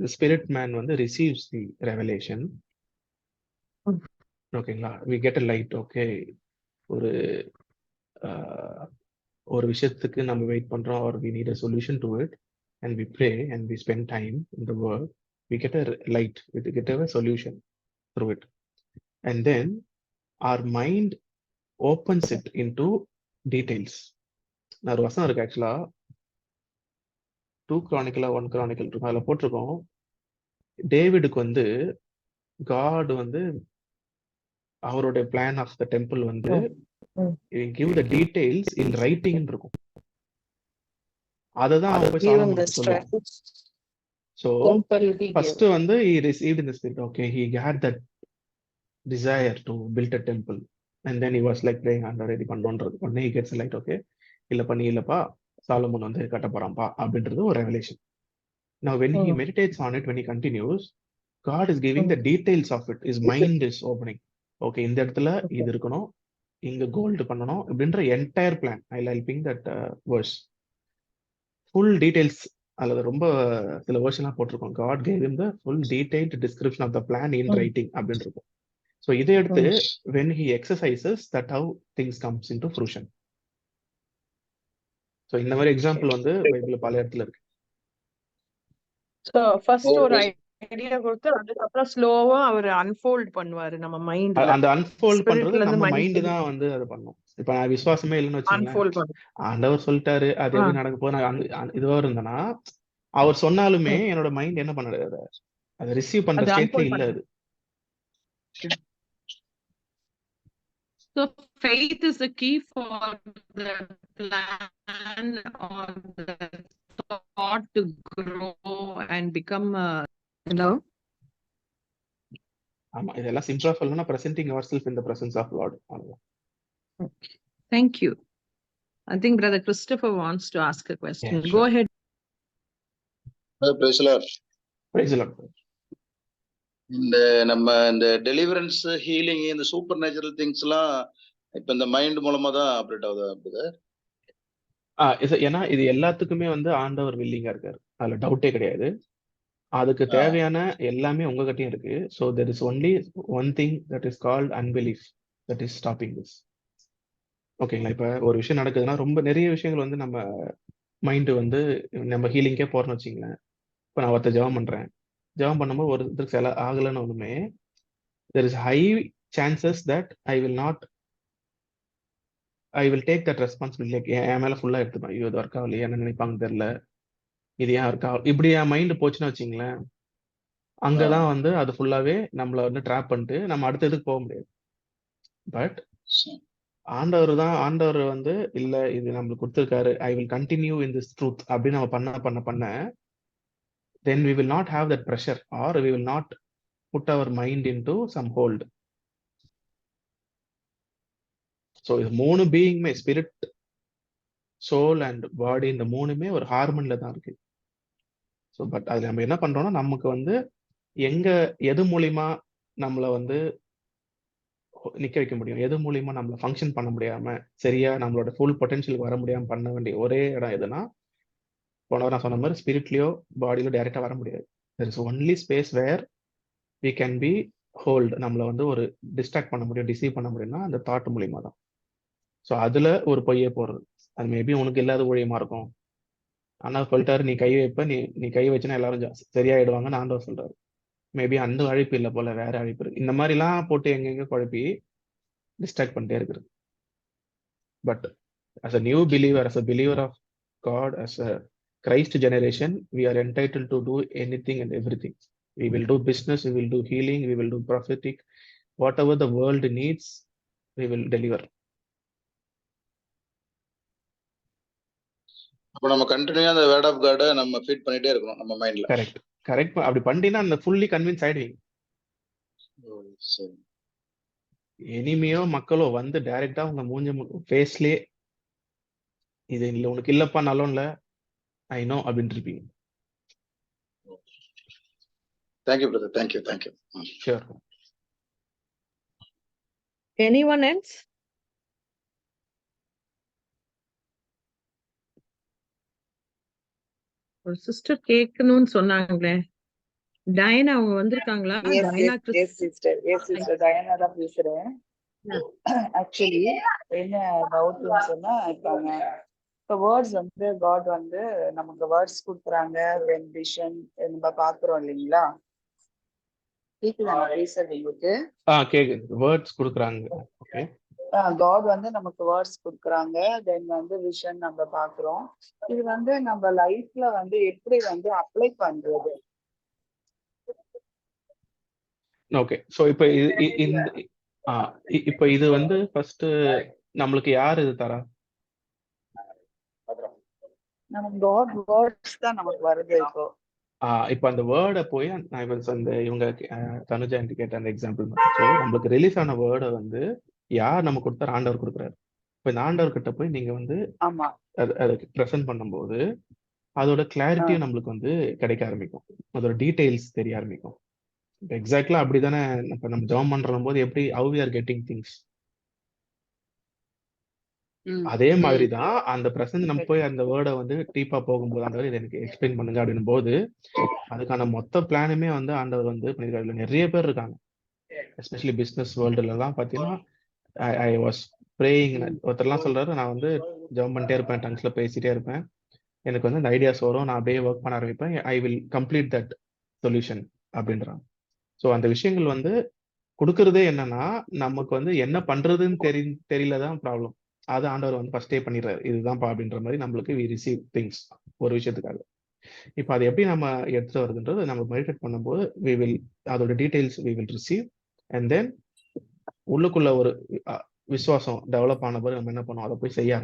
the spirit man வந்து receives the revelation. ஓகேங்களா? we get a light. okay, ஒரு விஷயத்துக்கு நம்ம வெயிட் பண்றோம், or we need a solution to it, and we pray and we spend time in the word, we get a light, we get a solution through it, and then our mind opens it into details. நான் ஒரு வசனம் இருக்கு ஆக்சுவலா, 2 Chronicle 1 Chronicle இருக்கும், அதில் போட்டிருக்கோம், டேவிடுக்கு வந்து God வந்து அவருடைய பிளான் ஆஃப் த டெம்பிள் வந்து give the details in writing இருக்கும். அததான் அவங்க போய் சாலமோனுக்கு சொல்லுவாங்க. So first வந்து he received in the spirit. Okay, he had that desire to build a temple, and then he was like praying and ready பண்ணோன்றது. உடனே he gets like, okay, இல்லப்பா Solomon வந்து கட்ட போறான்பா அப்படின்றது ஒரு revelation. Now when he meditates on it, when he continues, God is giving the details of it. His mind is opening. Okay, இந்த இடத்துல இது இருக்கணும், இங்க கோல்டு பண்ணணும் அப்படின்ற entire plan. I liking that verse. Full details அல்லது ரொம்ப சில வேர்ஷன்லாம் போட்டிருக்கோம். God gave him the full detailed description of the plan in writing அப்படின்னு இருக்கும். ஸோ இதை எடுத்து when he exercises, that how things comes into fruition. So இந்த மாதிரி எக்ஸாம்பிள் வந்து பைபிள்ல பல இடத்துல இருக்கு. ஸோ ஃபர்ஸ்ட் ஒரு ஐடியா கொடுத்து அதுக்கப்புறம் ஸ்லோவா அவர் அன்ஃபோல்ட் பண்ணுவாரு நம்ம மைண்ட்ல. அந்த அன்ஃபோல்ட் பண்றது நம்ம மைண்ட் தான் வந்து அதை பண்ணும். இப்ப நான் விசுவாசமே இல்லைன்னு வச்சுக்கோங்களேன், ஆண்டவர் சொல்லிட்டாரு அது எப்படி நடக்க போது நான் இதுவா இருந்தேன்னா, அவர் சொன்னாலுமே என்னோட மைண்ட் என்ன பண்ணாது, அதை ரிசீவ் பண்ற ஸ்டேட்ல இல்ல அது. So faith is the key for the plan or the thought to grow and become hello. ஆமா, இதெல்லாம் சிம்பிளா சொல்லணும்னா presenting yourself in the presence of Lord. Okay, thank you. I think Brother Christopher wants to ask a question. Yeah, sure. Go ahead. Praise the Lord. Praise the Lord. இந்த deliverance, healing, இந்த super natural things எல்லாம் இப்ப இந்த mind மூலமா தான் operate ஆகுது. ஏன்னா இது எல்லாத்துக்குமே வந்து ஆண்டவர் வில்லிங்கா இருக்காரு, அதுல டவுட்டே கிடையாது. அதுக்கு தேவையான எல்லாமே உங்ககிட்டயும் இருக்கு. So there is only one thing that is called unbelief that is stopping this. ஓகேங்களா? இப்ப ஒரு விஷயம் நடக்குதுன்னா ரொம்ப நிறைய விஷயங்கள் வந்து நம்ம மைண்ட் வந்து நம்ம ஹீலிங்கே போறோம்னு வச்சுங்களேன். இப்ப நான் ஒருத்தர் ஜெபம் பண்றேன், ஜெபம் பண்ணும்போது ஒருத்தருக்கு சில ஆகலன்னு ஒண்ணுமே, there is high chances that I will take that responsibility. என் மேல ஃபுல்லா எடுத்துப்பேன். ஐயோ இது ஒர்க் ஆகலையே, என்ன நினைப்பாங்க தெரியல, இது ஏன் ஒர்க் ஆகல, இப்படி என் மைண்ட் போச்சுன்னு வச்சுங்களேன், அங்கதான் வந்து அது ஃபுல்லாவே நம்மள வந்து ட்ராப் பண்ணிட்டு நம்ம அடுத்ததுக்கு போக முடியாது. பட் ஆண்டவர் வந்து இல்ல இது நம்மளுக்கு கொடுத்திருக்காரு, ஐ will continue in this truth அப்படின்னு நம்ம பண்ண then we will not have that pressure, or we will not put our mind into some hold. So இது மூணு பீயிங்மே, ஸ்பிரிட், சோல் அண்ட் பாடி, இந்த மூணுமே ஒரு ஹார்மோன்ல தான் இருக்கு. ஸோ பட் அதுல நம்ம என்ன பண்றோம்னா, நமக்கு வந்து எது மூலியமா நம்மள வந்து நிக்க வைக்க முடியும், எது மூலியமா நம்மள ஃபங்க்ஷன் பண்ண முடியாம சரியா நம்மளோட ஃபுல் பொட்டன்ஷியலுக்கு வர முடியாம பண்ண வேண்டிய ஒரே இடம் எதுனா, போனவர் நான் சொன்ன மாதிரி ஸ்பிரிட்லயோ பாடியிலோ டைரக்டா வர முடியாது. There is only space where we can be hold நம்மளை வந்து ஒரு டிஸ்ட்ராக்ட் பண்ண முடியும், டிசீவ் பண்ண முடியும்னா அந்த தாட் மூலியமா தான். ஸோ அதுல ஒரு பொய்யை போடுறது, அது மேபி உனக்கு இல்லாத ஊழியமா இருக்கும். ஆனா சொல்லிட்டாரு, நீ கை வைப்ப, நீ கை வச்சுன்னா எல்லாரும் சரியாயிடுவாங்கன்னு ஆண்டவர் சொல்றாரு. மேபி அந்த அழைப்பு இல்லை போல, வேற அழைப்பு இருக்கு. இந்த மாதிரிலாம் போட்டு எங்கெங்க குழப்பி டிஸ்ட்ராக்ட் பண்ணிட்டே இருக்கிறது. But as a new believer, as a believer of God, as a Christ generation, we are entitled to do anything and everything. We will do business, we will do healing, we will do prophetic, whatever the world needs, we will deliver. அப்ப நம்ம continue அந்த word of காட நம்ம feet பண்ணிட்டே இருக்கணும் நம்ம மைண்ட்ல. Correct. அப்படி பண்ணினா அந்த ஃபுல்லி கன்வின்ஸ் ஆயிடுவீங்க. சரி. எனிமையோ மக்களோ வந்து டைரக்டா உங்க மூஞ்ச ஃபேஸ்லயே இது இல்ல உனக்கு இல்லப்பா நல்ல இல்ல ஐ நோ அப்படின்னு இருப்பீங்க. Thank you brother, thank you. Sure. Anyone else? ஒரு சிஸ்டர் கேட்கணும்னு சொன்னாங்களே, டயனா அவங்க வந்திருக்காங்களா? டயனா சிஸ்டர் டயனா தான் பேசுறேன். ஆக்சுவலி என்ன டவுட்னு சொன்னா, இப்போ வேர்ட்ஸ் வந்து காட் வந்து நமக்கு வேர்ட்ஸ் கொடுக்குறாங்க, தென் விஷன் நம்ம பாக்குறோம் இல்லைங்களா? கேக்குதா நான் பேசுறது உங்களுக்கு? கேக்குது. வேர்ட்ஸ் கொடுக்குறாங்க. ஓகே. காட் வந்து நமக்கு வேர்ட்ஸ் கொடுக்குறாங்க, தென் வந்து விஷன் நம்ம பாக்குறோம். இது வந்து நம்ம லைஃப்ல வந்து எப்படி வந்து அப்ளை பண்றது? ஓகே. ஸோ இப்போ இப்போ இது வந்து ஃபர்ஸ்ட் நம்மளுக்கு யார் இது தரா? நமக்கு காட் வேர்ட்ஸ் தான் நமக்கு வருது. இப்போ அந்த வேர்டை போய் நான் இப்போ அந்த இவங்க தனுஜா கேட்ட அந்த எக்ஸாம்பிள், ஸோ நம்மளுக்கு ரிலீஸ் ஆன வேர்டை வந்து யார் நம்ம கொடுத்தாரு? ஆண்டவர் கொடுக்குறாரு. இப்போ இந்த ஆண்டவர் கிட்ட போய் நீங்க வந்து அதுக்கு ப்ரெசென்ட் பண்ணும்போது அதோட கிளாரிட்டியும் நம்மளுக்கு வந்து கிடைக்க ஆரம்பிக்கும், அதோட டீடைல்ஸ் தெரிய ஆரம்பிக்கும். எக்ஸாக்ட்லா அப்படிதானே இப்ப நம்ம ஜாம் பண்ற போது எப்படி how we are getting things, அதே மாதிரிதான் அந்த பிரசன்ட் நம்ம போய் அந்த வேர்டை வந்து டீப்பா போகும்போது ஆண்டவர் இதை எனக்கு எக்ஸ்பிளைன் பண்ணுங்க அப்படின்னும் போது அதுக்கான மொத்த பிளானுமே வந்து ஆண்டவர் வந்து பண்ணிருக்காரு. நிறைய பேர் இருக்காங்க, எஸ்பெஷலி பிசினஸ் வேர்ல்டுல எல்லாம் பாத்தீங்கன்னா ஐ வாஸ் ப்ரேயிங். ஒருத்தர்லாம் சொல்றாரு, நான் வந்து ஜாம் பண்ணிட்டே இருப்பேன், டங்ஸ்ல பேசிட்டே இருப்பேன், எனக்கு வந்து அந்த ஐடியாஸ் வரும், நான் அப்படியே ஒர்க் பண்ண ஆரம்பிப்பேன், I will complete that solution அப்படின்றாங்க. ஸோ அந்த விஷயங்கள் வந்து கொடுக்கறதே என்னன்னா நமக்கு வந்து என்ன பண்றதுன்னு தெரியலதான் ப்ராப்ளம். அது ஆண்டவர் வந்து ஃபர்ஸ்டே பண்ணிடுறாரு, இதுதான்ப்பா அப்படின்ற மாதிரி நம்மளுக்கு வி ரிசீவ் திங்ஸ் ஒரு விஷயத்துக்காக. இப்போ அது எப்படி நம்ம எடுத்துட்டு வருதுன்றது நம்ம மெடிடேட் பண்ணும்போது வி வில் அதோட details we will receive. And then உள்ளுக்குள்ள ஒரு விசுவாசம் டெவலப் ஆன பிறகு நம்ம என்ன பண்ணுவோம், அதை போய் செய்ய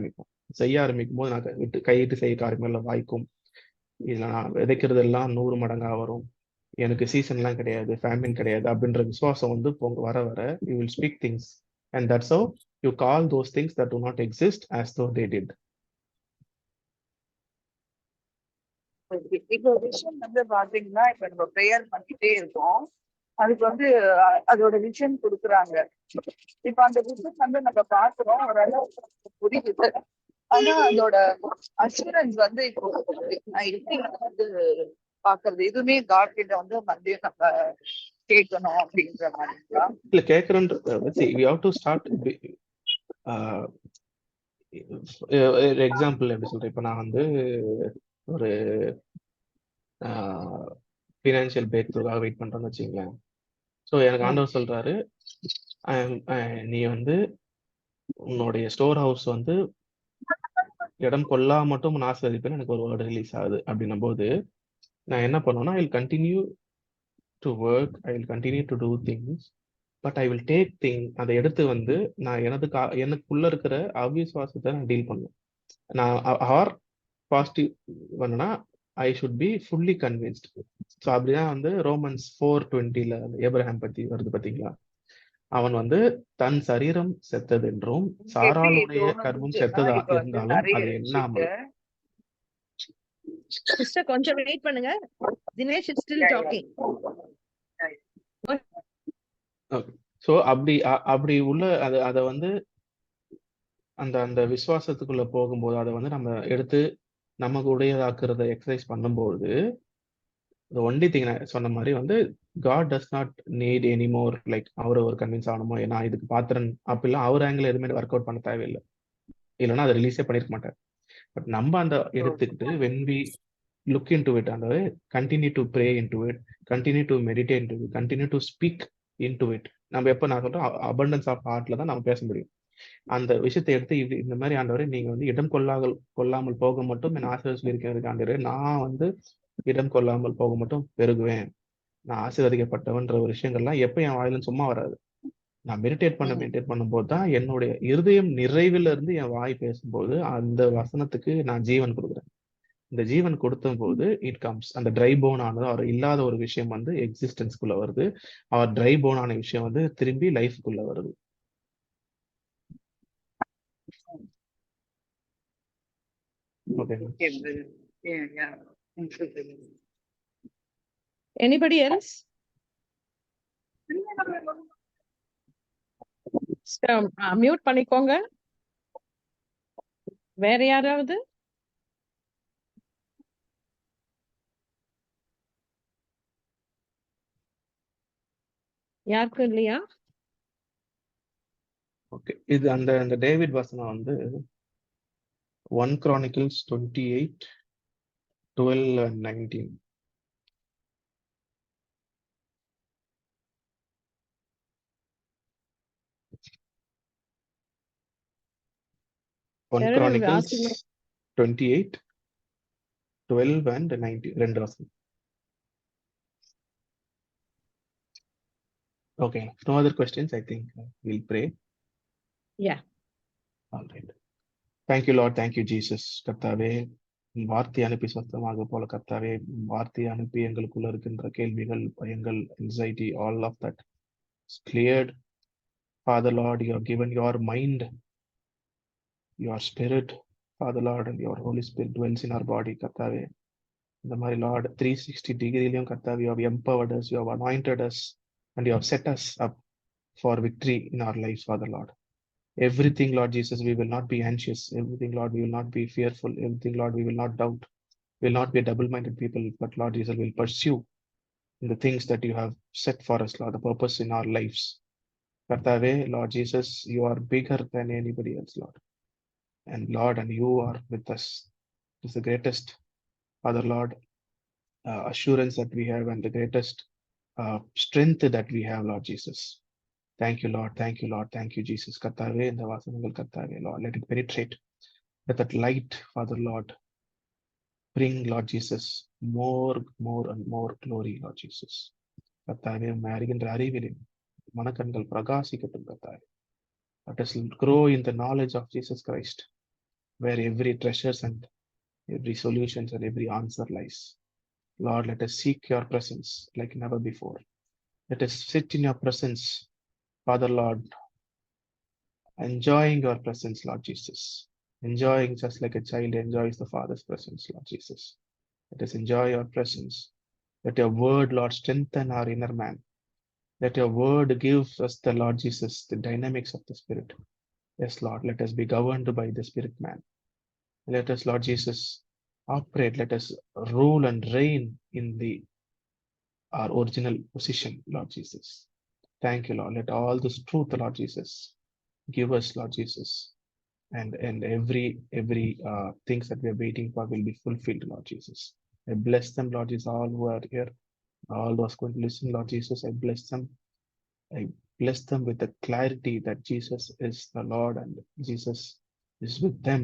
ஆரம்பிக்கும் போது நான் கையிட்டு செய்ய காரியங்கள் வாய்க்கும். இதுல நான் விதைக்கிறது எல்லாம் 100 மடங்கா வரும், எனக்கு சீசன்லாம் கிடையாது, ஃபேமின் கிடையாது அப்படின்ற விசுவாசம் வந்து வர வர you will speak things and that's how you call those things that do not exist as though they did. இப்போ விஷன் வந்து பாத்தீங்கன்னா, இப்ப நம்ம ப்ரேயர் பண்ணிட்டே இருக்கோம், அதுக்கு வந்து அதோட விஷன் கொடுக்குறாங்க. இப்ப அந்த விஷன் வந்து நம்ம பாக்குறோம், ஓரளவு புரியுது. ஆனா அதோட அஷூரன்ஸ் வந்து இப்போ எப்படி வந்து பாக்குறது? எதுவுமே காட் கிட்ட வந்து மறுபடியும் நம்ம கேட்கணும் அப்படின்ற மாதிரி இல்ல கேட்கறோன்றது we have to start. Example எப்படி சொல்றேன், இப்ப நான் வந்து ஒரு ஃபினான்ஷியல் பிரேக் த்ரூவாக வெயிட் பண்றேன்னு வச்சுங்களேன். ஸோ எனக்கு ஆண்டவர் சொல்றாரு, நீ வந்து உன்னுடைய ஸ்டோர் ஹவுஸ் வந்து இடம் கொள்ளா மட்டும் நான் ஆசீர்வதிப்பேன்னு எனக்கு ஒரு வேர்டு ரிலீஸ் ஆகுது அப்படின்னும் போது நான் என்ன பண்ணுவேன்னா, I will continue to work, I will continue to do things, but I will take அதை எடுத்து வந்து நான் எனக்குள்ள இருக்கிற அவிசுவாசத்தை நான் டீல் பண்ணுவேன். நான் ஆர் பாசிட்டிவ் பண்ணனா I should be fully convinced. So அப்படிதான் வந்து ரோமன்ஸ் 4:20 ஏப்ரஹாம் பத்தி வருது பார்த்தீங்களா, அவன் வந்து தன் சரீரம் செத்தது என்றும் சாராளுடைய கர்ப்பம் செத்ததா இருந்தாலும் அது என்னாமல். சிஸ்டர் கொஞ்சம் வெயிட் பண்ணுங்க, Dinesh is still talking. So அப்படி உள்ள அதை வந்து அந்த விசுவாசத்துக்குள்ள போகும்போது அதை வந்து நம்ம எடுத்து நமக்கு உடையதாக்குறத எக்ஸசைஸ் பண்ணும்போது ஒன்லி திங் நான் சொன்ன மாதிரி வந்து God does not need any more like அவரை ஒரு கன்வின்ஸ் ஆகணுமோ நான் இதுக்கு பாத்திரன் அப்படிலாம் அவர் ஆங்கிள் எதுவுமே ஒர்க் அவுட் பண்ண தேவையில்லை. இல்லைன்னா அதை ரிலீஸே பண்ணிருக்க மாட்டார். பட் நம்ம அந்த எடுத்துக்கிட்டு when we look into it and continue to pray into it, continue to meditate into it, continue to speak into it. நம்ம எப்ப நான் சொல்றேன் abundance of heartல தான் நம்ம பேச முடியும். அந்த விஷயத்தை எடுத்து இது இந்த மாதிரி ஆண்டவரே நீங்க வந்து இடம் கொள்ளாமல் போக மட்டும் என் ஆசீர்வாதத்தில் இருக்கிறதுக்கு ஆண்டவரே நான் வந்து இடம் கொள்ளாமல் போக மட்டும் பெருகுவேன், நான் ஆசீர்வதிக்கப்பட்டவன்ற ஒரு விஷயங்கள்லாம் எப்ப என் வாயிலும் சும்மா வராது. நான் மெடிடேட் பண்ணும்போது தான் என்னுடைய இருதயம் நிறைவில இருந்து என் வாய் பேசும்போது அந்த வசனத்துக்கு நான் ஜீவன் கொடுக்குறேன். இந்த ஜீவன் கொடுத்த போது இட் கம்ஸ், அந்த ட்ரை போன் ஆனது அவர் இல்லாத ஒரு விஷயம் வந்து எக்ஸிஸ்டன்ஸ்குள்ள வருது, அவர் ட்ரை போன் ஆன விஷயம் வந்து திரும்பி லைஃப்குள்ள வருது. ஓகே. Anybody else? மியூட் பண்ணிக்கோங்க. வேற யாராவது? யாருக்கும் இல்லையா? ஓகே, இது அந்த டேவிட் வசனம் வந்து 1 Chronicles 28:12 and 19. Chronicles 28:12 and 19 ரெண்டு வசனம். Okay, no other questions. I think we'll pray. Yeah. All right. Thank you, Lord. Thank you, Jesus. கர்த்தாவே, வார்த்தை அனுப்பி சொந்தமாக போல கர்த்தாவே, வார்த்தை அனுப்பி எங்களுக்குள்ள இருக்கின்ற கேள்விகள், பயங்கள், anxiety, all of that is cleared. Father Lord, you have given your mind, your spirit, Father Lord, and your Holy Spirit dwells in our body, கர்த்தாவே. இந்த மாதிரி Lord 360 degreeலையும் கர்த்தாவே, you have empowered us, you have anointed us, and you have set us up for victory in our lives, Father Lord. Everything, Lord Jesus, we will not be anxious. Everything, Lord, we will not be fearful. Everything, Lord, we will not doubt. We will not be double-minded people, but Lord Jesus will pursue in the things that you have set for us, Lord, the purpose in our lives. Kartave, Lord Jesus, you are bigger than anybody else, Lord. And Lord, and you are with us. It is the greatest, Father Lord, assurance that we have and the greatest strength that we have, Lord Jesus. Thank you, Lord. Thank you, Lord. Thank you, Jesus. Kattave, in the vasanangal kattave, Lord, let it penetrate. Let that light, Father Lord, bring, Lord Jesus, more and more glory, Lord Jesus. Kattave, அறிகின்ற அறிவிலே மனக்கண்கள் பிரகாசிக்கட்டும் கர்த்தாவே. Let us grow in the knowledge of Jesus Christ, where every treasures and every solutions and every answer lies. Lord, let us seek your presence like never before. Let us sit in your presence, Father Lord, enjoying your presence, Lord Jesus. Enjoying just like a child enjoys the Father's presence, Lord Jesus. Let us enjoy your presence. Let your word, Lord, strengthen our inner man. Let your word give us, the Lord Jesus, the dynamics of the Spirit. Yes, Lord, let us be governed by the Spirit man. Let us, Lord Jesus, operate. Let us rule and reign in our original position, Lord Jesus. Thank you, Lord. Let all this truth, Lord Jesus, give us, Lord Jesus, and every things that we are waiting for will be fulfilled, Lord Jesus. I bless them, Lord Jesus, all who are here, all those going to listen, Lord Jesus. I bless them. I bless them with the clarity that Jesus is the Lord and Jesus is with them.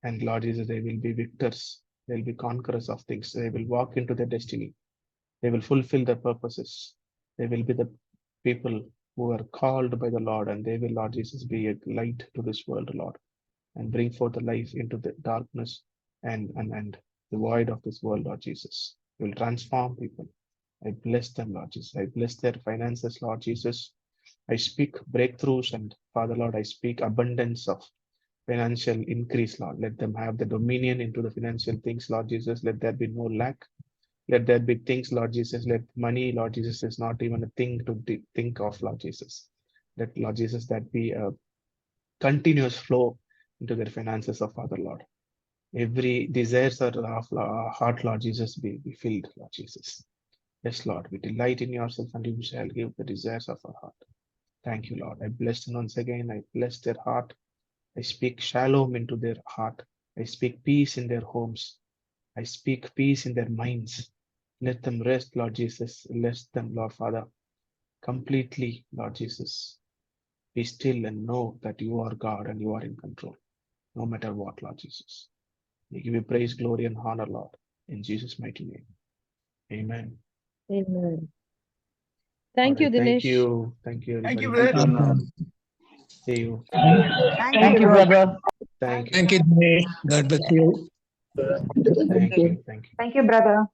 And Lord Jesus, they will be victors. They will be conquerors of things. They will walk into their destiny. They will fulfill their purposes. They will be the people who are called by the Lord, and they will, Lord Jesus, be a light to this world, Lord, and bring forth the life into the darkness and the void of this world, Lord Jesus. You will transform people. I bless them, Lord Jesus. I bless their finances, Lord Jesus. I speak breakthroughs, and Father Lord, I speak abundance of financial increase, Lord. Let them have the dominion into the financial things, Lord Jesus. Let there be no lack. Let there be things, Lord Jesus. Let money, Lord Jesus, is not even a thing to think of, Lord Jesus. Let, Lord Jesus, that be a continuous flow into their finances of Father Lord. Every desires of our heart, Lord Jesus, be filled, Lord Jesus. Yes, Lord, we delight in yourself and you shall give the desires of our heart. Thank you, Lord. I bless them once again. I bless their heart. I speak shalom into their heart. I speak peace in their homes. I speak peace in their minds. Let them rest, Lord Jesus. Let them, Lord Father, completely, Lord Jesus, be still and know that you are God and you are in control, no matter what, Lord Jesus. We give you praise, glory, and honor, Lord, in Jesus' mighty name. Amen. Amen. Thank you, All right, Dinesh. Thank you. Thank you, Thank you, everybody. brother. See you. Thank you, brother. Thank you. Thank you, Dinesh. God bless you. Thank you. Thank you. Thank you, brother.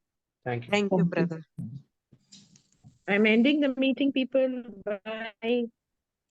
Thank you. Thank you, brother. I'm ending the meeting, people. Bye.